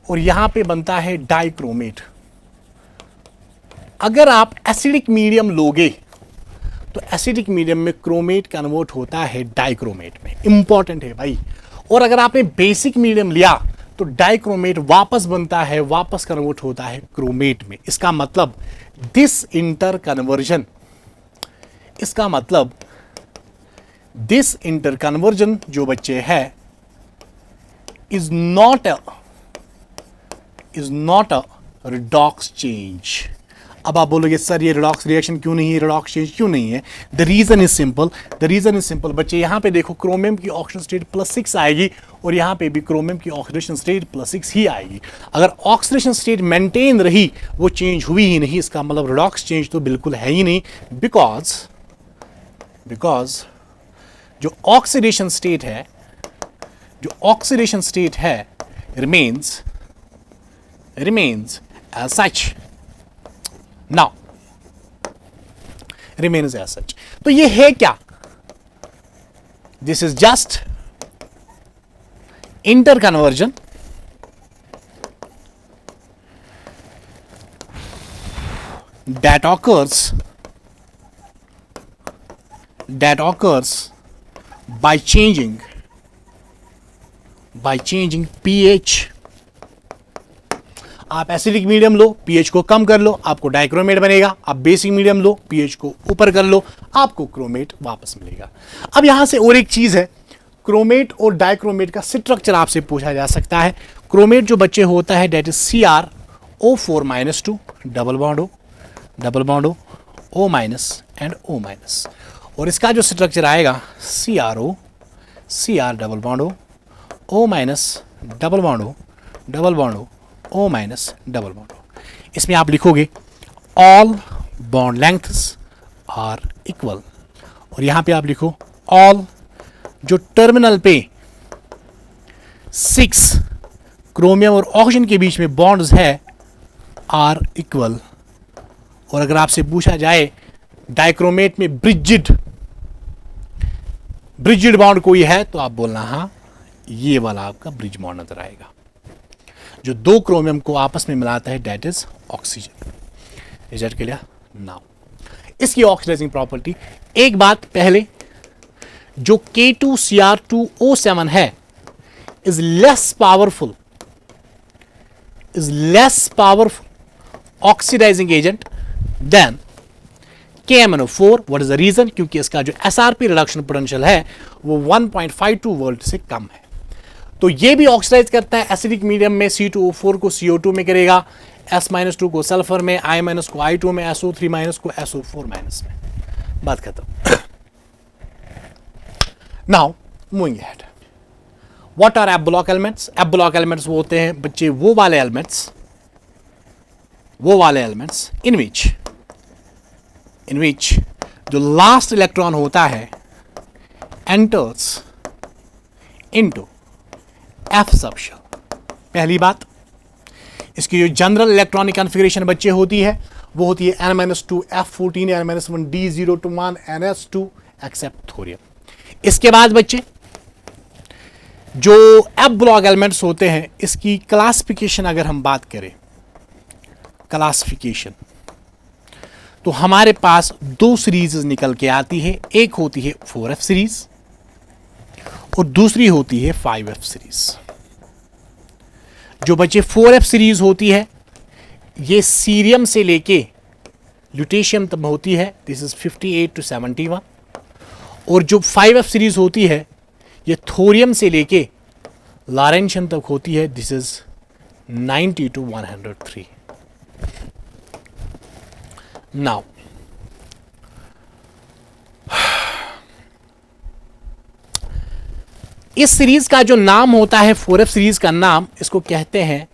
और यहां पे बनता है डाइक्रोमेट, अगर आप एसिडिक मीडियम लोगे तो एसिडिक मीडियम में क्रोमेट कन्वर्ट होता है डाइक्रोमेट में, इंपॉर्टेंट है भाई। और अगर आपने बेसिक मीडियम लिया तो डाइक्रोमेट वापस बनता है, वापस कन्वर्ट होता है क्रोमेट में। इसका मतलब दिस इंटर कन्वर्जन, इसका मतलब दिस इंटर कन्वर्जन जो बच्चे है is not a redox change. अब आप बोलोगे सर ये रिडॉक्स रिएक्शन क्यों नहीं है, रिडॉक्स चेंज क्यों नहीं है? द रीजन इज सिंपल बच्चे, यहां पे देखो क्रोमियम की ऑक्सीडेशन स्टेट +6 आएगी और यहां पे भी क्रोमियम की ऑक्सीडेशन स्टेट +6 ही आएगी। अगर ऑक्सीडेशन स्टेट मेंटेन रही, वो चेंज हुई ही नहीं, इसका मतलब रिडॉक्स चेंज तो बिल्कुल है ही नहीं। बिकॉज जो ऑक्सीडेशन स्टेट है remains as such तो ये है क्या? This is just interconversion that occurs by changing pH। आप एसिडिक मीडियम लो, pH को कम कर लो, आपको डाइक्रोमेट बनेगा। आप बेसिक मीडियम लो, pH को ऊपर कर लो, आपको क्रोमेट वापस मिलेगा। अब यहां से और एक चीज है, क्रोमेट और डाइक्रोमेट का स्ट्रक्चर आपसे पूछा जा सकता है। क्रोमेट जो बच्चे होता है that is CrO4-2 double bond O minus and O minus, और इसका जो स्ट्रक्चर आएगा CR double bond O minus double bond O minus double bond. इसमें आप लिखोगे all bond lengths are equal, और यहां पे आप लिखो ऑल जो टर्मिनल पे 6 क्रोमियम और ऑक्सीजन के बीच में बॉन्ड्स है आर इक्वल। और अगर आपसे पूछा जाए डाइक्रोमेट में ब्रिजिड बॉन्ड कोई है तो आप बोलना हाँ, ये वाला आपका ब्रिज बॉन्ड नजर आएगा जो दो क्रोमियम को आपस में मिलाता है, that is oxygen. Is that clear? Now इसकी ऑक्सीडाइजिंग प्रॉपर्टी, एक बात पहले, जो K2Cr2O7 है is less powerful oxidising agent than KMnO4। What is the reason? क्योंकि इसका जो SRP रिडक्शन पोटेंशियल है वो 1.52 वोल्ट से कम है। तो ये भी ऑक्सीडाइज करता है एसिडिक मीडियम में, C2O4 को CO2 में करेगा, S-2 को सल्फर में, I- को I2 में, SO3- को SO4- में। बात खत्म। Now moving ahead, what are F block elements? F block elements वो होते हैं बच्चे वो वाले एलिमेंट्स इन विच जो लास्ट इलेक्ट्रॉन होता है एंटर्स इनटू F सबशेल। पहली बात, इसकी जो जनरल इलेक्ट्रॉनिक कॉन्फ़िगरेशन बच्चे होती है वो होती है N-2 F14 N-1 D021 NS2 accept thorium. इसके बाद बच्चे जो एप ब्लॉक एलिमेंट्स होते हैं इसकी क्लासिफिकेशन अगर हम बात करें, क्लासिफिकेशन, तो हमारे पास दो सीरीज निकल के आती है। एक होती है 4F सीरीज और दूसरी होती है 5F सीरीज। जो बच्चे 4F सीरीज होती है ये सीरियम से लेके ल्यूटेशियम तक होती है, दिस इज 58 to 71। और जो 5F सीरीज होती है ये थोरियम से लेके लॉरेंशियम तक होती है, दिस इज 90 to 103। नाउ इस सीरीज का जो नाम होता है 4f सीरीज का नाम, इसको कहते हैं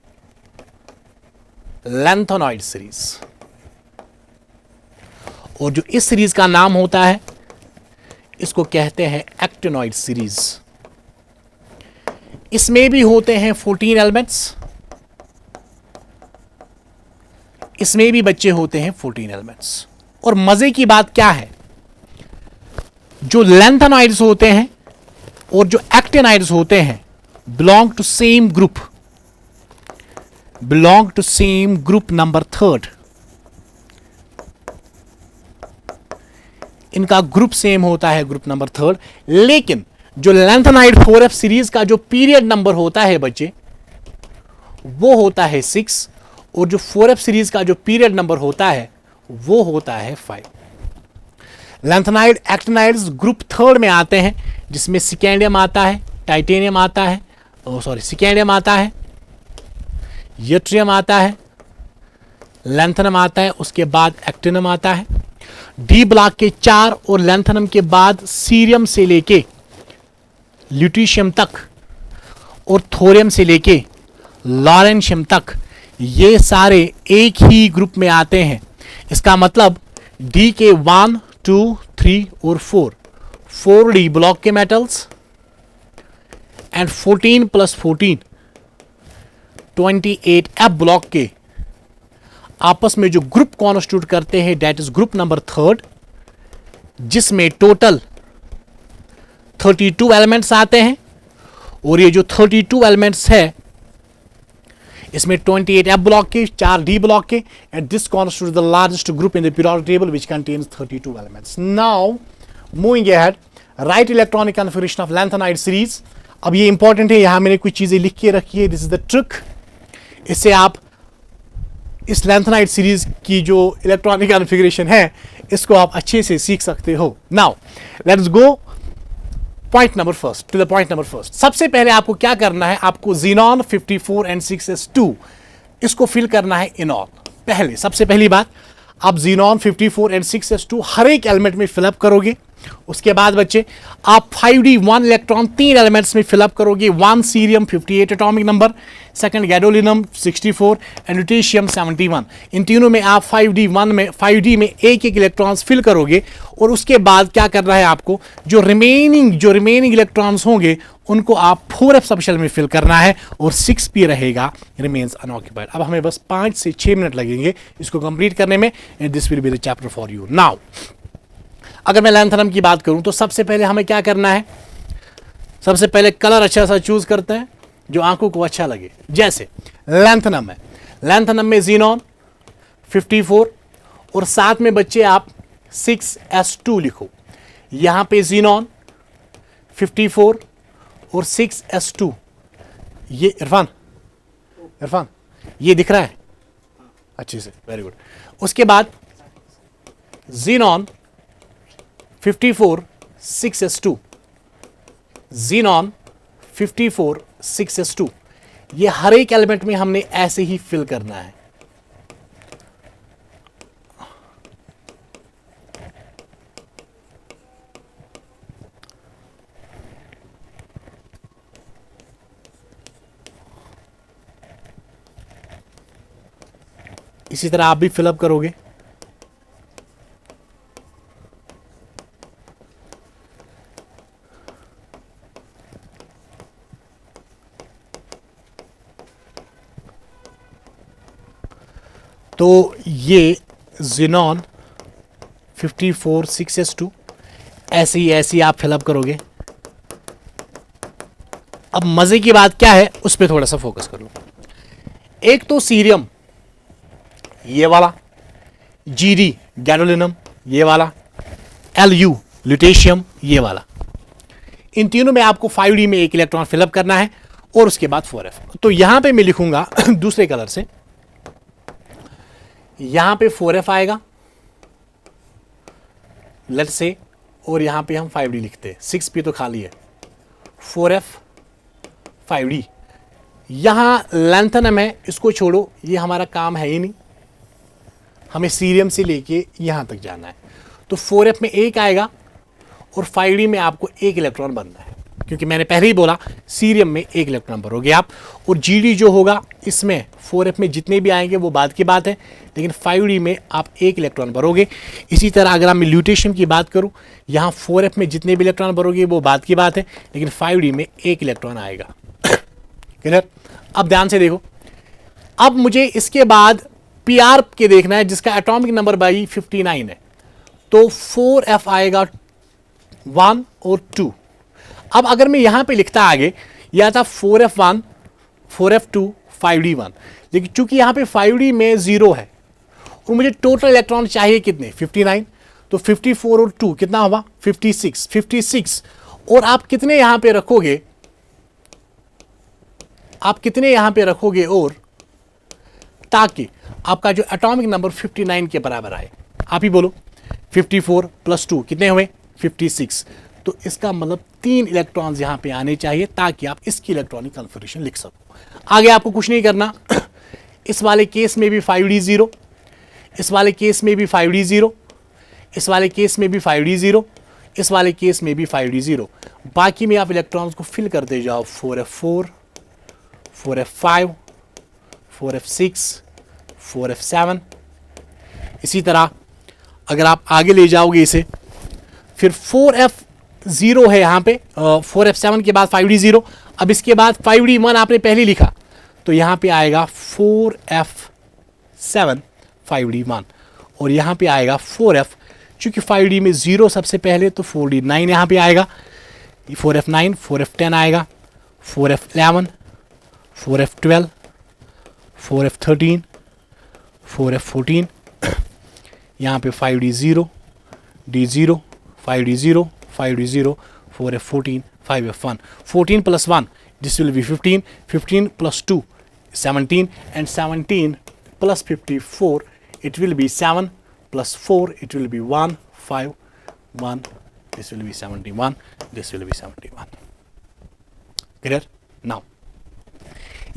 लैंथेनॉइड सीरीज। और जो इस सीरीज का नाम होता है इसको कहते हैं एक्टिनॉइड सीरीज। इसमें भी होते हैं 14 एलिमेंट्स, इसमें भी बच्चे होते हैं 14 एलिमेंट्स। और मजे की बात क्या है, जो लैंथेनॉइड्स होते हैं और जो एक्टिनाइड्स होते हैं belong to same group, belong to same group number 3। इनका ग्रुप सेम होता है, ग्रुप नंबर 3। लेकिन जो लैंथेनाइड 4f सीरीज का जो पीरियड नंबर होता है बच्चे, वो होता है 6, और जो 4f सीरीज का जो पीरियड नंबर होता है वो होता है 5। लैंथेनाइड एक्टिनाइड्स ग्रुप 3 में आते हैं, जिसमें सिकेंडियम आता है, टाइटेनियम आता है, सिकेंडियम आता है, यट्रियम आता है, लैंथेनम आता है, उसके बाद एक्टिनम आता है। डी ब्लॉक के 4 और लैंथेनम के बाद सीरियम से लेके ल्यूटीशियम तक और थोरियम से लेके लॉरेंशियम तक ये सारे एक ही ग्रुप में आते हैं। इसका मतलब डी के 1, 2, 3 और 4 डी ब्लॉक के मेटल्स एंड 14 + 14 28 एफ ब्लॉक के आपस में जो ग्रुप कॉन्स्टिट्यूट करते हैं, दैट इज ग्रुप नंबर 3, जिसमें टोटल 32 एलिमेंट्स आते हैं। और ये जो 32 एलिमेंट्स है इसमें 28 एफ ब्लॉक के, 4 डी ब्लॉक के, and this constitute the largest group in the periodic table which contains 32 elements. Now moving ahead, right electronic configuration of lanthanide series. अब ये इंपॉर्टेंट है, यहां मैंने कुछ चीजें लिख के रखी है, दिस इज द ट्रिक। इससे आप इस लैंथेनाइड सीरीज की जो इलेक्ट्रॉनिक कॉन्फ़िगरेशन है इसको आप अच्छे से सीख सकते हो। Now let's go point number first, to the point number first. सबसे पहले आपको क्या करना है, आपको ज़ीनॉन 54 एंड 6s2 इसको फिल करना है इनऑल। पहले सबसे पहली बात, आप ज़ीनॉन 54 एंड 6s2 हर एक एलिमेंट में फिलअप करोगे। उसके बाद बच्चे आप 5d 1 इलेक्ट्रॉन 3 एलिमेंट्स में फिलअप करोगे। 1 cerium 58 atomic number, second gadolinium 64 and lutetium 71। इन तीनों में आप 5d में एक इलेक्ट्रॉन्स फिल करोगे। और उसके बाद क्या करना है आपको, जो रिमेनिंग इलेक्ट्रॉन्स होंगे उनको आप 4f सबशेल में फिल करना है और 6p रहेगा, रिमेन्स अनऑक्यूपाइड। अब हमें बस 5 से 6 मिनट लगेंगे इसको कंप्लीट करने में, and this will be the chapter for you. Now अगर मैं लैंथेनम की बात करूं तो सबसे पहले हमें क्या करना है, सबसे पहले कलर अच्छा सा चूज करते हैं जो आंखों को अच्छा लगे। जैसे लैंथेनम है, लैंथेनम में ज़ीनॉन 54 और साथ में बच्चे आप 6s2 लिखो। यहां पे ज़ीनॉन 54 और 6s2, ये इरफान ये दिख रहा है अच्छे से, वेरी गुड। उसके बाद ज़ीनॉन 54 6s2, ज़ीनॉन 54 6s2, ये हर एक एलिमेंट में हमने ऐसे ही फिल करना है। इसी तरह आप भी फिलअप करोगे। तो ये ज़ीनॉन 54 6s2 ऐसे ही आप फिलअप करोगे। अब मजे की बात क्या है उस पर थोड़ा सा फोकस कर लो। एक तो सीरियम ये वाला, जीडी गैडोलिनम ये वाला, Lu ल्यूटेशियम ये वाला, इन तीनों में आपको 5d में एक इलेक्ट्रॉन फिलअप करना है और उसके बाद 4f। तो यहां पे मैं लिखूंगा दूसरे कलर से, यहां पे 4f आएगा लेट्स से, और यहां पे हम 5d लिखते हैं। 6p तो खाली है, 4f 5d। यहां लैंथेनम है, इसको छोड़ो, ये हमारा काम है ही नहीं, हमें सीरियम से लेके यहां तक जाना है। तो 4f में एक आएगा और 5d में आपको एक इलेक्ट्रॉन बनना है। क्योंकि मैंने पहले ही बोला सीरियम में एक इलेक्ट्रॉन भरोगे आप, और जीडी जो होगा इसमें 4f में जितने भी आएंगे वो बाद की बात है, लेकिन 5d में आप एक इलेक्ट्रॉन भरोगे। इसी तरह अगर मैं ल्यूटेशियम की बात करूं, यहाँ 4f में जितने भी इलेक्ट्रॉन भरोगे वो बाद की बात है, लेकिन 5d में एक इलेक्ट्रॉन आएगा। क्लियर? अब ध्यान से देखो, अब मुझे इसके बाद पीआर के देखना है जिसका एटॉमिक नंबर भाई 59 है, तो 4f आएगा 1 और 2। अब अगर मैं यहां पे लिखता आगे, यह था 4f1 4f2 5d1, लेकिन चूंकि यहां पे 5d में 0 है और मुझे टोटल इलेक्ट्रॉन चाहिए कितने 59, तो 54 और 2 कितना हुआ 56 और आप कितने यहां पे रखोगे, और ताकि आपका जो एटॉमिक नंबर 59 के बराबर आए। आप ही बोलो 54 + 2 कितने हुए 56, तो इसका मतलब 3 इलेक्ट्रॉन्स यहां पे आने चाहिए ताकि आप इसकी इलेक्ट्रॉनिक कन्फिगरेशन लिख सको। आगे आपको कुछ नहीं करना। इस वाले केस में भी 5d 0, इस वाले केस में भी 5d 0, इस वाले केस में भी 5d 0, इस वाले केस में भी 5d 0। बाकी में आप इलेक्ट्रॉन्स को फिल करते जाओ, 4f4 4f5 4f6 4f7। इसी तरह अगर आप आगे ले जाओगे इसे, फिर 4f0 है यहाँ पे, 4f7 के बाद 5d 0, अब इसके बाद 5d1 आपने पहले लिखा, तो यहाँ पे आएगा 4f7 5d1, और यहाँ पे आएगा 4f, चूंकि 5d में 0 सबसे पहले तो 4d9 यहाँ पे आएगा, 4f9 4f10 आएगा, 4f11 4f12 4f13 4f14, यहाँ पे 5d0 d0 5d0 5d0 4f14 5f1 14 + 1 this will be 15 15 + 2 17 and 17 + 54 it will be 7 + 4 it will be 1 5 1 this will be 71 this will be 71। clear? now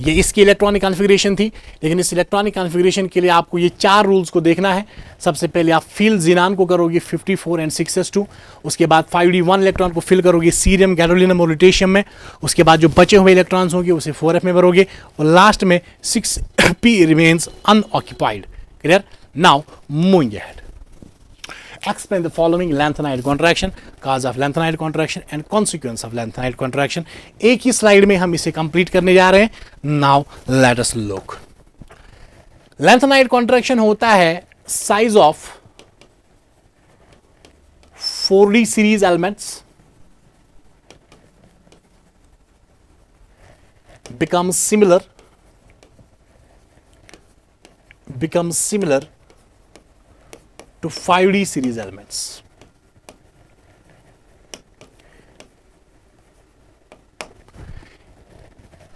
ये इसकी electronic configuration थी, लेकिन इस electronic configuration के लिए आपको ये 4 रूल्स को देखना है। सबसे पहले आप फिल ज़ीनान को करोगे 54 and 6s2, उसके बाद 5d1 इलेक्ट्रॉन को फिल करोगे सीरियम गैडोलिनम और ल्यूटेशियम में, उसके बाद जो बचे हुए इलेक्ट्रॉन्स होंगे उसे 4f में भरोगे, और लास्ट में 6p remains unoccupied. Clear? Now moving ahead, explain the following lanthanide contraction, cause of lanthanide contraction and consequence of lanthanide contraction। एक ही स्लाइड में हम इसे कंप्लीट करने जा रहे हैं। Now let us look. lanthanide contraction होता है size of 4d series elements becomes similar to 5d series elements।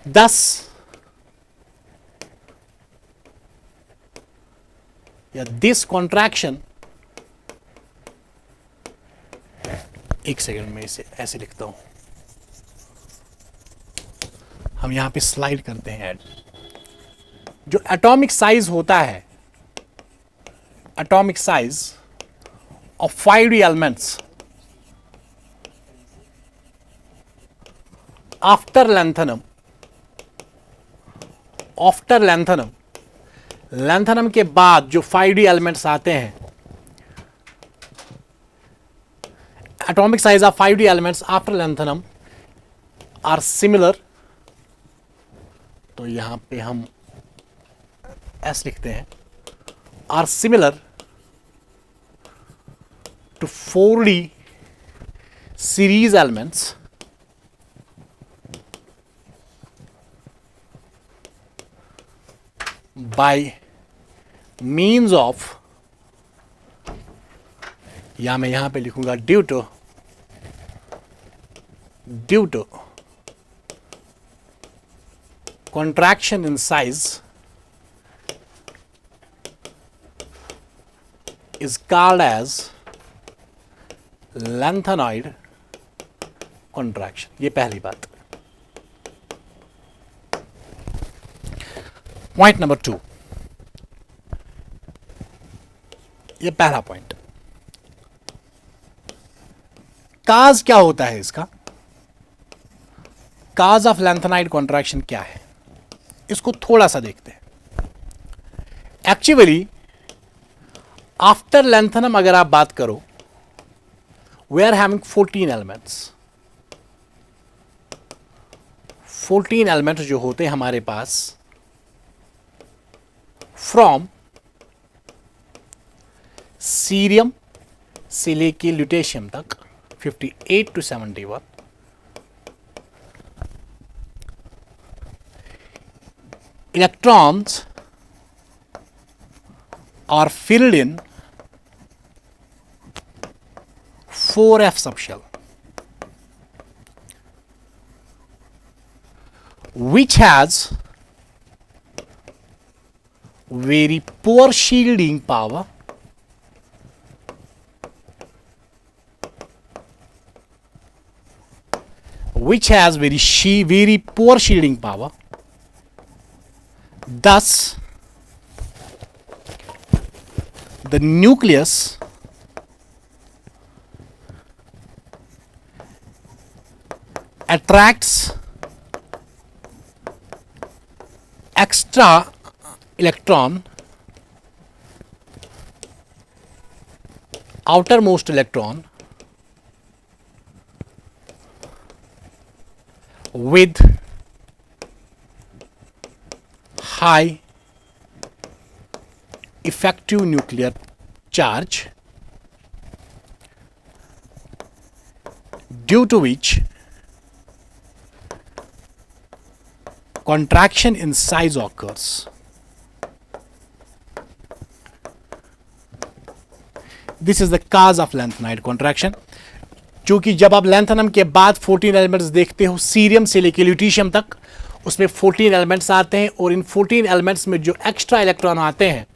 Thus, this contraction, एक सेकेंड में इसे ऐसे लिखता हूं, हम यहां पे स्लाइड करते हैं ऐड। जो एटॉमिक साइज होता है, atomic size of 5d elements after lanthanum के बाद जो 5d elements आते हैं, atomic size of 5d elements after lanthanum are similar, तो यहां पे हम S लिखते हैं, are similar to 4d series elements by means of, या मैं यहां पे लिखूंगा due to contraction in size is called as lanthanide contraction। ये पहली बात। पॉइंट नंबर 2, ये पहला पॉइंट। काज क्या होता है इसका? काज ऑफ लैंथेनाइड कॉन्ट्रैक्शन क्या है, इसको थोड़ा सा देखते हैं। एक्चुअली आफ्टर लैंथनम अगर आप बात करो, we are having 14 elements. 14 elements जो होते हैं हमारे पास फ्रॉम सीरियम से लेके ल्यूटेशियम तक 58 to 71, electrons are filled in 4f subshell, which has very poor shielding power, very poor shielding power. Thus, the nucleus attracts extra electron, outermost electron, with high effective nuclear charge, due to which contraction in size occurs. This is the cause of lanthanide contraction. क्योंकि जब आप lanthanum के बाद 14 elements देखते हो cerium से लेकर ल्यूटीशियम तक, उसमें 14 एलिमेंट्स आते हैं और इन 14 एलिमेंट्स में जो एक्स्ट्रा इलेक्ट्रॉन आते हैं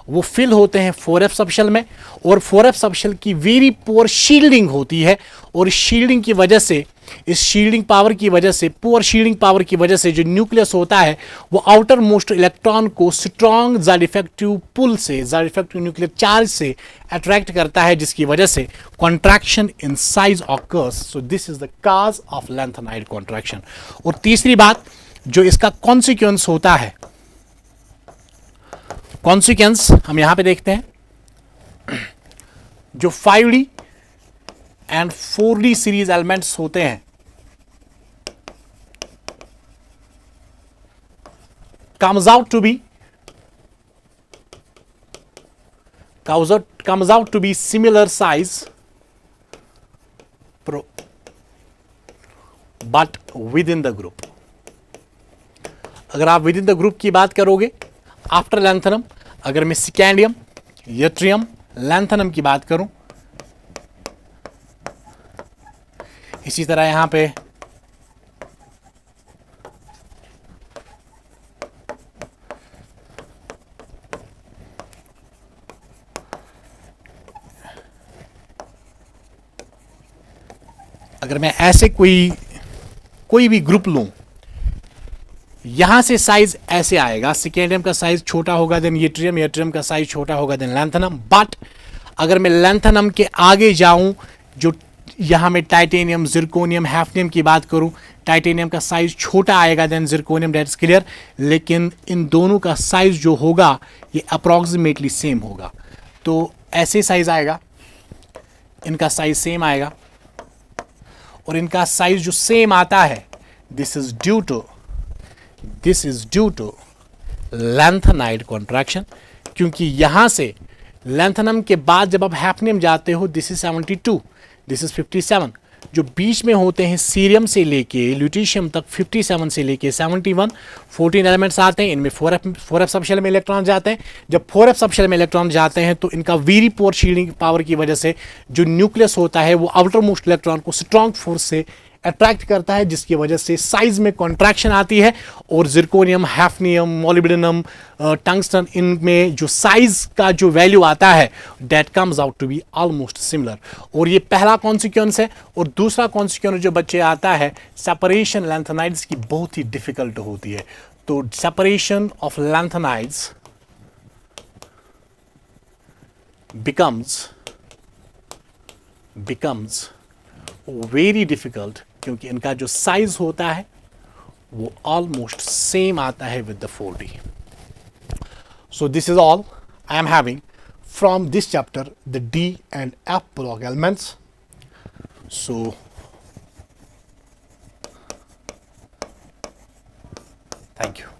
वो फिल होते हैं 4f सबशेल में, और 4f सबशेल की वेरी पुअर शील्डिंग होती है, और इस शील्डिंग की वजह से, इस शील्डिंग पावर की वजह से, पुअर शील्डिंग पावर की वजह से जो न्यूक्लियस होता है वो आउटर मोस्ट इलेक्ट्रॉन को स्ट्रॉन्ग ज़्यादा इफेक्टिव पुल से, ज़्यादा इफेक्टिव न्यूक्लियर चार्ज से अट्रैक्ट करता है, जिसकी वजह से contraction in size occurs. So this is the cause of lanthanide contraction. और तीसरी बात जो इसका कॉन्सिक्वेंस होता है, कॉन्सिक्वेंस हम यहां पे देखते हैं, जो 5d and 4d series elements होते हैं comes out to be similar size but within the group. अगर आप विद इन द ग्रुप की बात करोगे आफ्टर लैंथनम, अगर मैं स्कैंडियम, यट्रियम, लैंथनम की बात करूं, इसी तरह यहां पे अगर मैं ऐसे कोई भी ग्रुप लूं, यहां से साइज ऐसे आएगा, स्कैंडियम का साइज छोटा होगा देन यट्रियम, यट्रियम का साइज छोटा होगा देन लैंथनम. बट अगर मैं लैंथनम के आगे जाऊं, जो यहां में टाइटेनियम, जिरकोनियम, हैफनियम की बात करूं, टाइटेनियम का साइज छोटा आएगा देन जिरकोनियम, दैट्स क्लियर. लेकिन इन दोनों का साइज जो होगा ये अप्रॉक्सीमेटली सेम होगा. तो ऐसे साइज आएगा, इनका साइज सेम आएगा, और इनका साइज जो सेम आता है, this is due to lanthanide contraction. क्योंकि यहां से लैंथनम के बाद जब आप हैफनियम जाते हो, दिस इज 72, दिस इज 57. जो बीच में होते हैं सीरियम से लेके ल्यूटीशियम तक 57 से लेके 71, 14 एलिमेंट्स आते हैं, इनमें 4f सबशेल में इलेक्ट्रॉन जाते हैं. जब 4f सबशेल में इलेक्ट्रॉन जाते हैं तो इनका वेरी पुअर शील्डिंग पावर की वजह से जो न्यूक्लियस होता है वो आउटर मोस्ट इलेक्ट्रॉन को स्ट्रॉन्ग फोर्स से अट्रैक्ट करता है, जिसकी वजह से साइज में कॉन्ट्रैक्शन आती है. और जिरकोनियम, हैफनियम, मोलिब्डेनम, टंगस्टन, इनमें जो साइज का जो वैल्यू आता है that comes out to be almost similar. और ये पहला कॉन्सिक्वेंस है. और दूसरा कॉन्सिक्वेंस जो बच्चे आता है, सेपरेशन लैंथेनाइड्स की बहुत ही डिफिकल्ट होती है. तो separation of lanthanides becomes very difficult, क्योंकि इनका जो साइज होता है वो ऑलमोस्ट सेम आता है with the 4D. So this is all I am having from this chapter, the D and F block elements. So thank you.